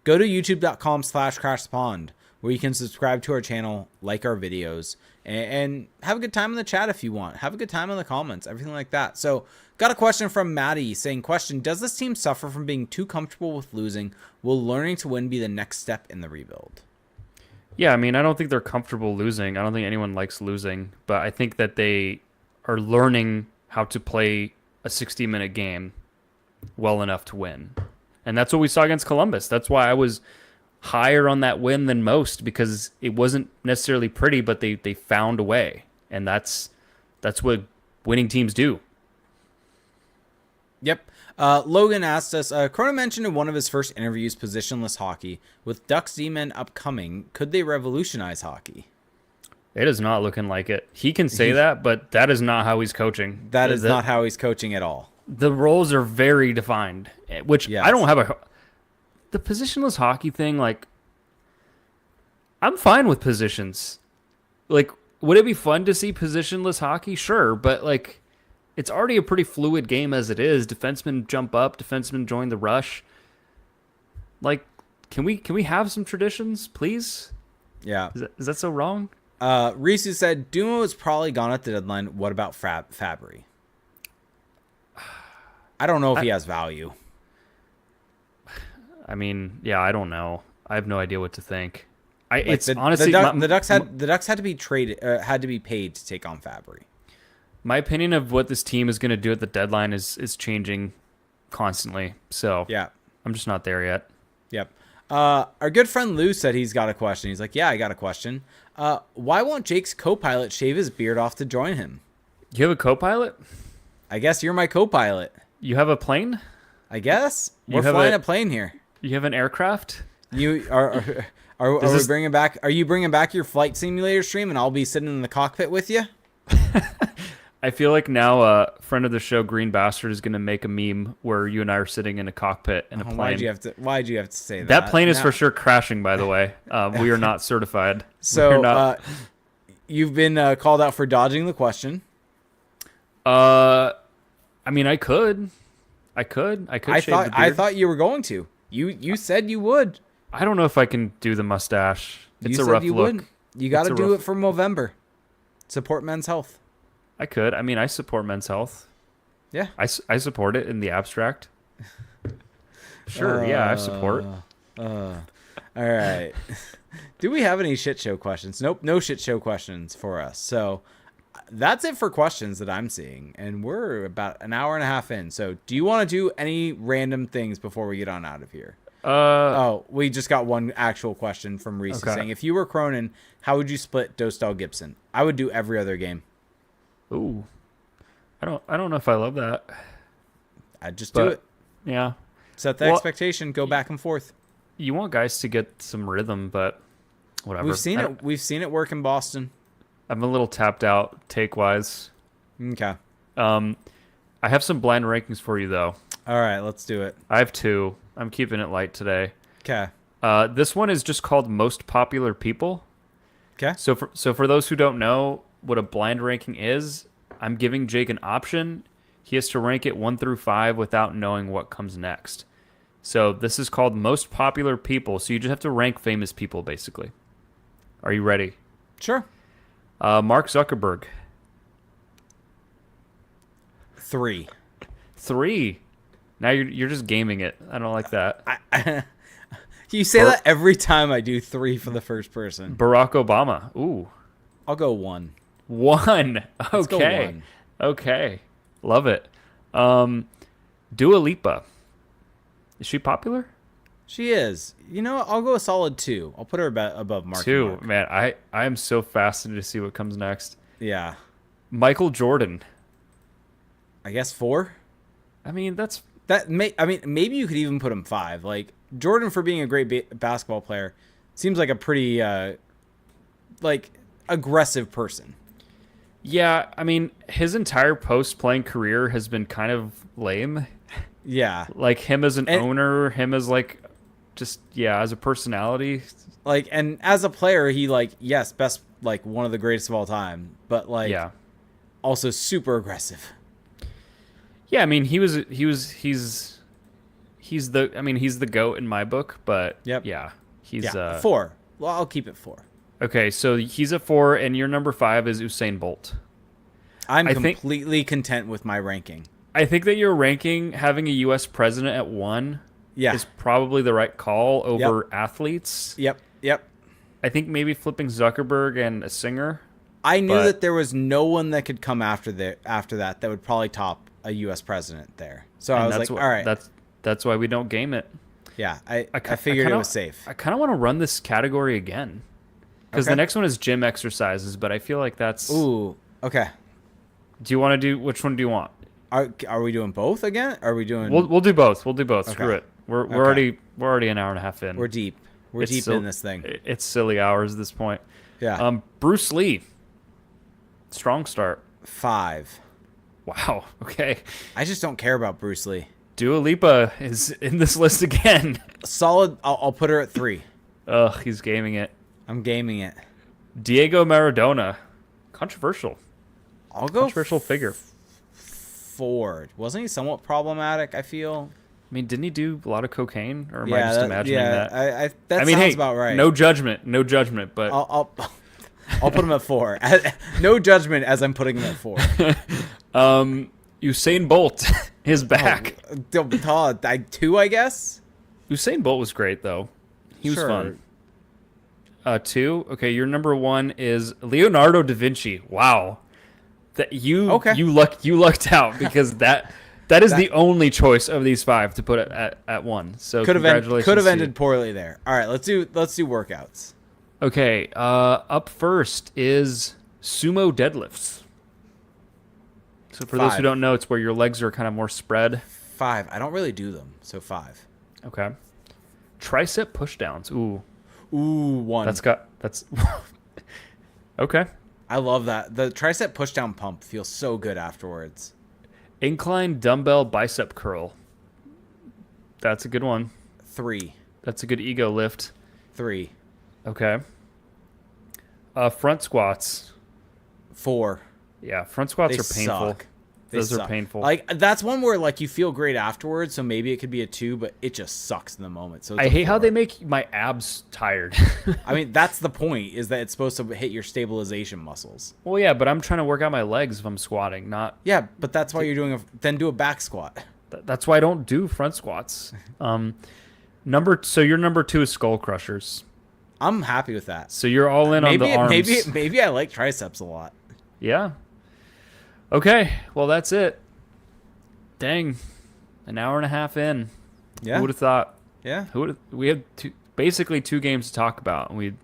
go to youtube.com/crashspawn where you can subscribe to our channel, like our videos, and have a good time in the chat if you want. Have a good time in the comments, everything like that. So got a question from Maddie saying, does this team suffer from being too comfortable with losing? Will learning to win be the next step in the rebuild? Yeah, I mean, I don't think they're comfortable losing. I don't think anyone likes losing, but I think that they are learning how to play a 60-minute game well enough to win. And that's what we saw against Columbus. That's why I was higher on that win than most, because it wasn't necessarily pretty, but they found a way. And that's what winning teams do. Yep. Logan asked us, Cronin mentioned in one of his first interviews positionless hockey. With Ducks D-men upcoming, could they revolutionize hockey? It is not looking like it. He can say that, but that is not how he's coaching. That is not how he's coaching at all. The roles are very defined, which I don't have the positionless hockey thing. Like, I'm fine with positions. Like, would it be fun to see positionless hockey? Sure, but like, it's already a pretty fluid game as it is. Defensemen jump up, defensemen join the rush. Like, can we have some traditions, please? Yeah. Is that so wrong? Reese said Dumo is probably gone at the deadline. What about Fabry? I don't know if he has value. I mean, yeah, I don't know. I have no idea what to think. Honestly the Ducks had to be traded, had to be paid to take on Fabry. My opinion of what this team is going to do at the deadline is changing constantly. So yeah, I'm just not there yet. Yep. Our good friend Lou said he's got a question. He's like, yeah, I got a question. Why won't Jake's co-pilot shave his beard off to join him? You have a co-pilot? I guess you're my co-pilot. You have a plane? I guess we're flying a plane here. You have an aircraft? You are we bringing back? Are you bringing back your flight simulator stream, and I'll be sitting in the cockpit with you? I feel like now a friend of the show, Green Bastard, is going to make a meme where you and I are sitting in a cockpit in a plane. Why'd you have to say that? That plane is for sure crashing, by the way. We are not certified. So you've been called out for dodging the question. I mean, I could shave the beard. I thought you were going to. You said you would. I don't know if I can do the mustache. It's a rough look. You got to do it for Movember. Support men's health. I could. I mean, I support men's health. Yeah. I support it in the abstract. Sure. Yeah, I support. All right. Do we have any shit show questions? Nope. No shit show questions for us. So that's it for questions that I'm seeing. And we're about an hour and a half in. So do you want to do any random things before we get on out of here? We just got one actual question from Reese saying, if you were Cronin, how would you split Dostal Gibson? I would do every other game. Ooh. I don't know if I love that. I'd just do it. Yeah. Set the expectation, go back and forth. You want guys to get some rhythm, but whatever. We've seen it work in Boston. I'm a little tapped out take-wise. Okay. I have some blind rankings for you, though. All right, let's do it. I have two. I'm keeping it light today. Okay. This one is just called Most Popular People. Okay. So for those who don't know what a blind ranking is, I'm giving Jake an option. He has to rank it 1 through 5 without knowing what comes next. So this is called Most Popular People. So you just have to rank famous people, basically. Are you ready? Sure. Mark Zuckerberg. 3. 3. Now you're just gaming it. I don't like that. You say that every time I do 3 for the first person. Barack Obama. Ooh. I'll go 1. 1. Let's go Okay. 1. Okay. Love it. Dua Lipa. Is she popular? She is. You know what? I'll go a solid 2. I'll put her above Mark. 2. Man, I am so fascinated to see what comes next. Yeah. Michael Jordan. I guess 4. I mean, maybe you could even put him 5. Like Jordan, for being a great basketball player, seems like a pretty aggressive person. Yeah, I mean, his entire post-playing career has been kind of lame. Yeah. Like him as an owner, him as as a personality. Like, and as a player, he best, one of the greatest of all time, but also super aggressive. Yeah, I mean, he's the GOAT in my book, but he's 4. Well, I'll keep it 4. Okay, so he's at 4, and your number 5 is Usain Bolt. I'm completely content with my ranking. I think that your ranking, having a U.S. president at 1, is probably the right call over athletes. Yep. I think maybe flipping Zuckerberg and a singer. I knew that there was no one that could come after that would probably top a U.S. president there. So I was like, all right. That's why we don't game it. Yeah, I figured it was safe. I kind of want to run this category again. Because the next one is gym exercises, but I feel like that's... Ooh, okay. Do you want to do... Which one do you want? Are we doing both again? Are we doing... We'll do both. We'll do both. Okay. Screw it. We're already an hour and a half in. We're deep. We're deep in this thing. It's silly hours at this point. Yeah. Bruce Lee. Strong start. 5. Wow. Okay. I just don't care about Bruce Lee. Dua Lipa is in this list again. Solid. I'll put her at 3. Ugh, he's gaming it. I'm gaming it. Diego Maradona. Controversial. I'll go controversial figure. 4. Wasn't he somewhat problematic, I feel? I mean, didn't he do a lot of cocaine? Or am I just imagining that? That sounds about right. No judgment, but... I'll put him at 4. No judgment as I'm putting him at 4. Usain Bolt is back. 2, I guess? Usain Bolt was great, though. He was fun. 2. Okay, your number 1 is Leonardo da Vinci. Wow. That you lucked out because that That is the only choice of these 5 to put it at 1. So congratulations. Could have ended poorly there. All right, let's do workouts. Okay, up first is sumo deadlifts. So for those who don't know, it's where your legs are kind of more spread. 5. I don't really do them, so 5. Okay. Tricep pushdowns. Ooh, 1. That's okay. I love that. The tricep pushdown pump feels so good afterwards. Incline dumbbell bicep curl. That's a good one. 3. That's a good ego lift. 3. Okay. Front squats. 4. Yeah, front squats are painful. Suck. Those are painful. Like, that's one where like you feel great afterwards, so maybe it could be a 2, but it just sucks in the moment. So I hate how they make my abs tired. I mean, that's the point, is that it's supposed to hit your stabilization muscles. Well, yeah, but I'm trying to work out my legs if I'm squatting, not. Yeah, but that's why you're doing then do a back squat. That's why I don't do front squats. So your number 2 is skull crushers. I'm happy with that. So you're all in on the arms. Maybe I like triceps a lot. Yeah. Okay, well that's it. Dang, an hour and a half in. Yeah. Who would have thought? Yeah. We had basically 2 games to talk about, and we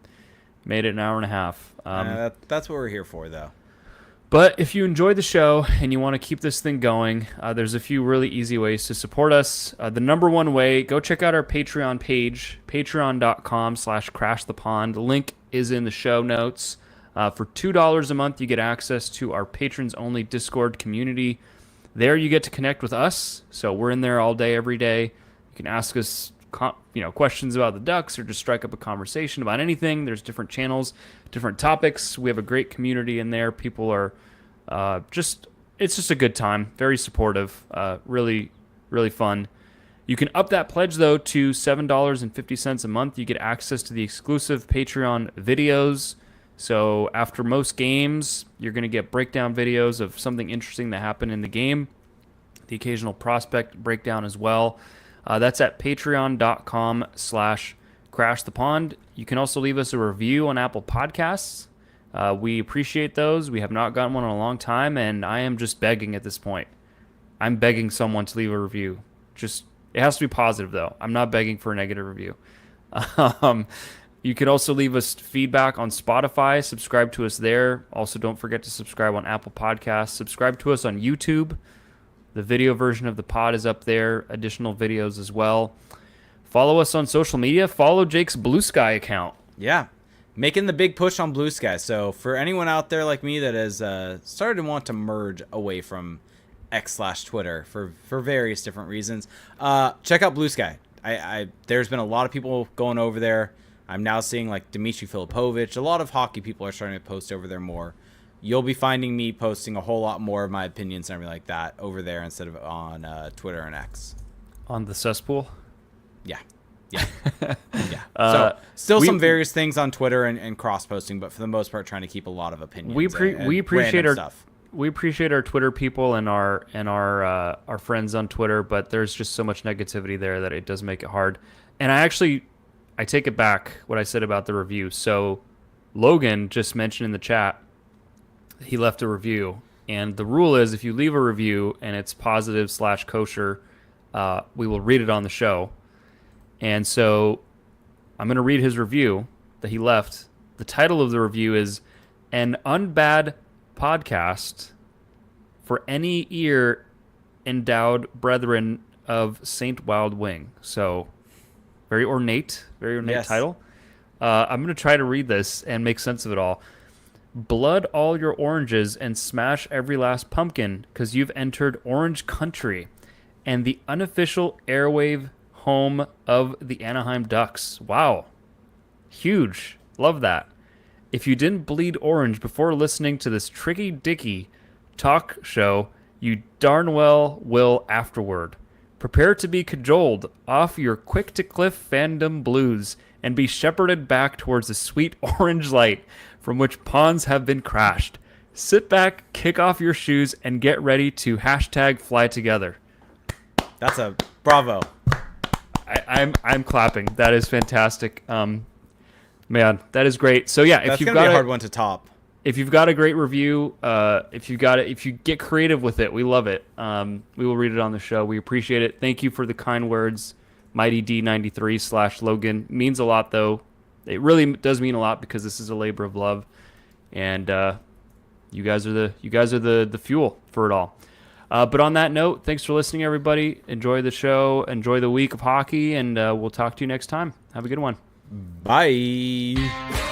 made it an hour and a half. That's what we're here for, though. But if you enjoyed the show and you want to keep this thing going, there's a few really easy ways to support us. The number one way, go check out our Patreon page, patreon.com/crashthepond. The link is in the show notes. For $2 a month, you get access to our patrons-only Discord community. There you get to connect with us. So we're in there all day, every day. You can ask us questions about the Ducks or just strike up a conversation about anything. There's different channels, different topics. We have a great community in there. People are it's just a good time. Very supportive. Really, really fun. You can up that pledge, though, to $7.50 a month. You get access to the exclusive Patreon videos. So after most games, you're going to get breakdown videos of something interesting that happened in the game. The occasional prospect breakdown as well. That's at patreon.com/crashthepond. You can also leave us a review on Apple Podcasts. We appreciate those. We have not gotten one in a long time, and I am just begging at this point. I'm begging someone to leave a review. It has to be positive, though. I'm not begging for a negative review. You could also leave us feedback on Spotify. Subscribe to us there. Also, don't forget to subscribe on Apple Podcasts. Subscribe to us on YouTube. The video version of the pod is up there. Additional videos as well. Follow us on social media. Follow Jake's Blue Sky account. Yeah. Making the big push on Blue Sky. So for anyone out there like me that has started to want to merge away from X/Twitter for various different reasons, check out Blue Sky. There's been a lot of people going over there. I'm now seeing like Dmitry Filipovich. A lot of hockey people are starting to post over there more. You'll be finding me posting a whole lot more of my opinions and everything like that over there instead of on Twitter and X. On the cesspool? Yeah. Yeah. So still some various things on Twitter and cross-posting, but for the most part, trying to keep a lot of opinions. We appreciate our stuff. We appreciate our Twitter people and our friends on Twitter, but there's just so much negativity there that it does make it hard. And I take it back what I said about the review. So Logan just mentioned in the chat he left a review, and the rule is if you leave a review and it's positive/kosher, we will read it on the show. And so I'm going to read his review that he left. The title of the review is "An Unbad Podcast for Any Ear Endowed Brethren of Saint Wild Wing." So very ornate yes. Title. I'm going to try to read this and make sense of it all. Blood all your oranges and smash every last pumpkin, because you've entered Orange Country and the unofficial airwave home of the Anaheim Ducks. Wow. Huge. Love that. If you didn't bleed orange before listening to this tricky dicky talk show, you darn well will afterward. Prepare to be cajoled off your quick-to-cliff fandom blues and be shepherded back towards the sweet orange light from which pawns have been crashed. Sit back, kick off your shoes, and get ready to #fly together. That's a bravo. I'm clapping. That is fantastic. Man, that is great. So yeah, that's gonna be a hard one to top. if you've got a great review, if you get creative with it, we love it. We will read it on the show. We appreciate it. Thank you for the kind words, Mighty D93/Logan. Means a lot, though. It really does mean a lot because this is a labor of love, and you guys are the fuel for it all. But on that note, thanks for listening, everybody. Enjoy the show. Enjoy the week of hockey, and we'll talk to you next time. Have a good one. Bye.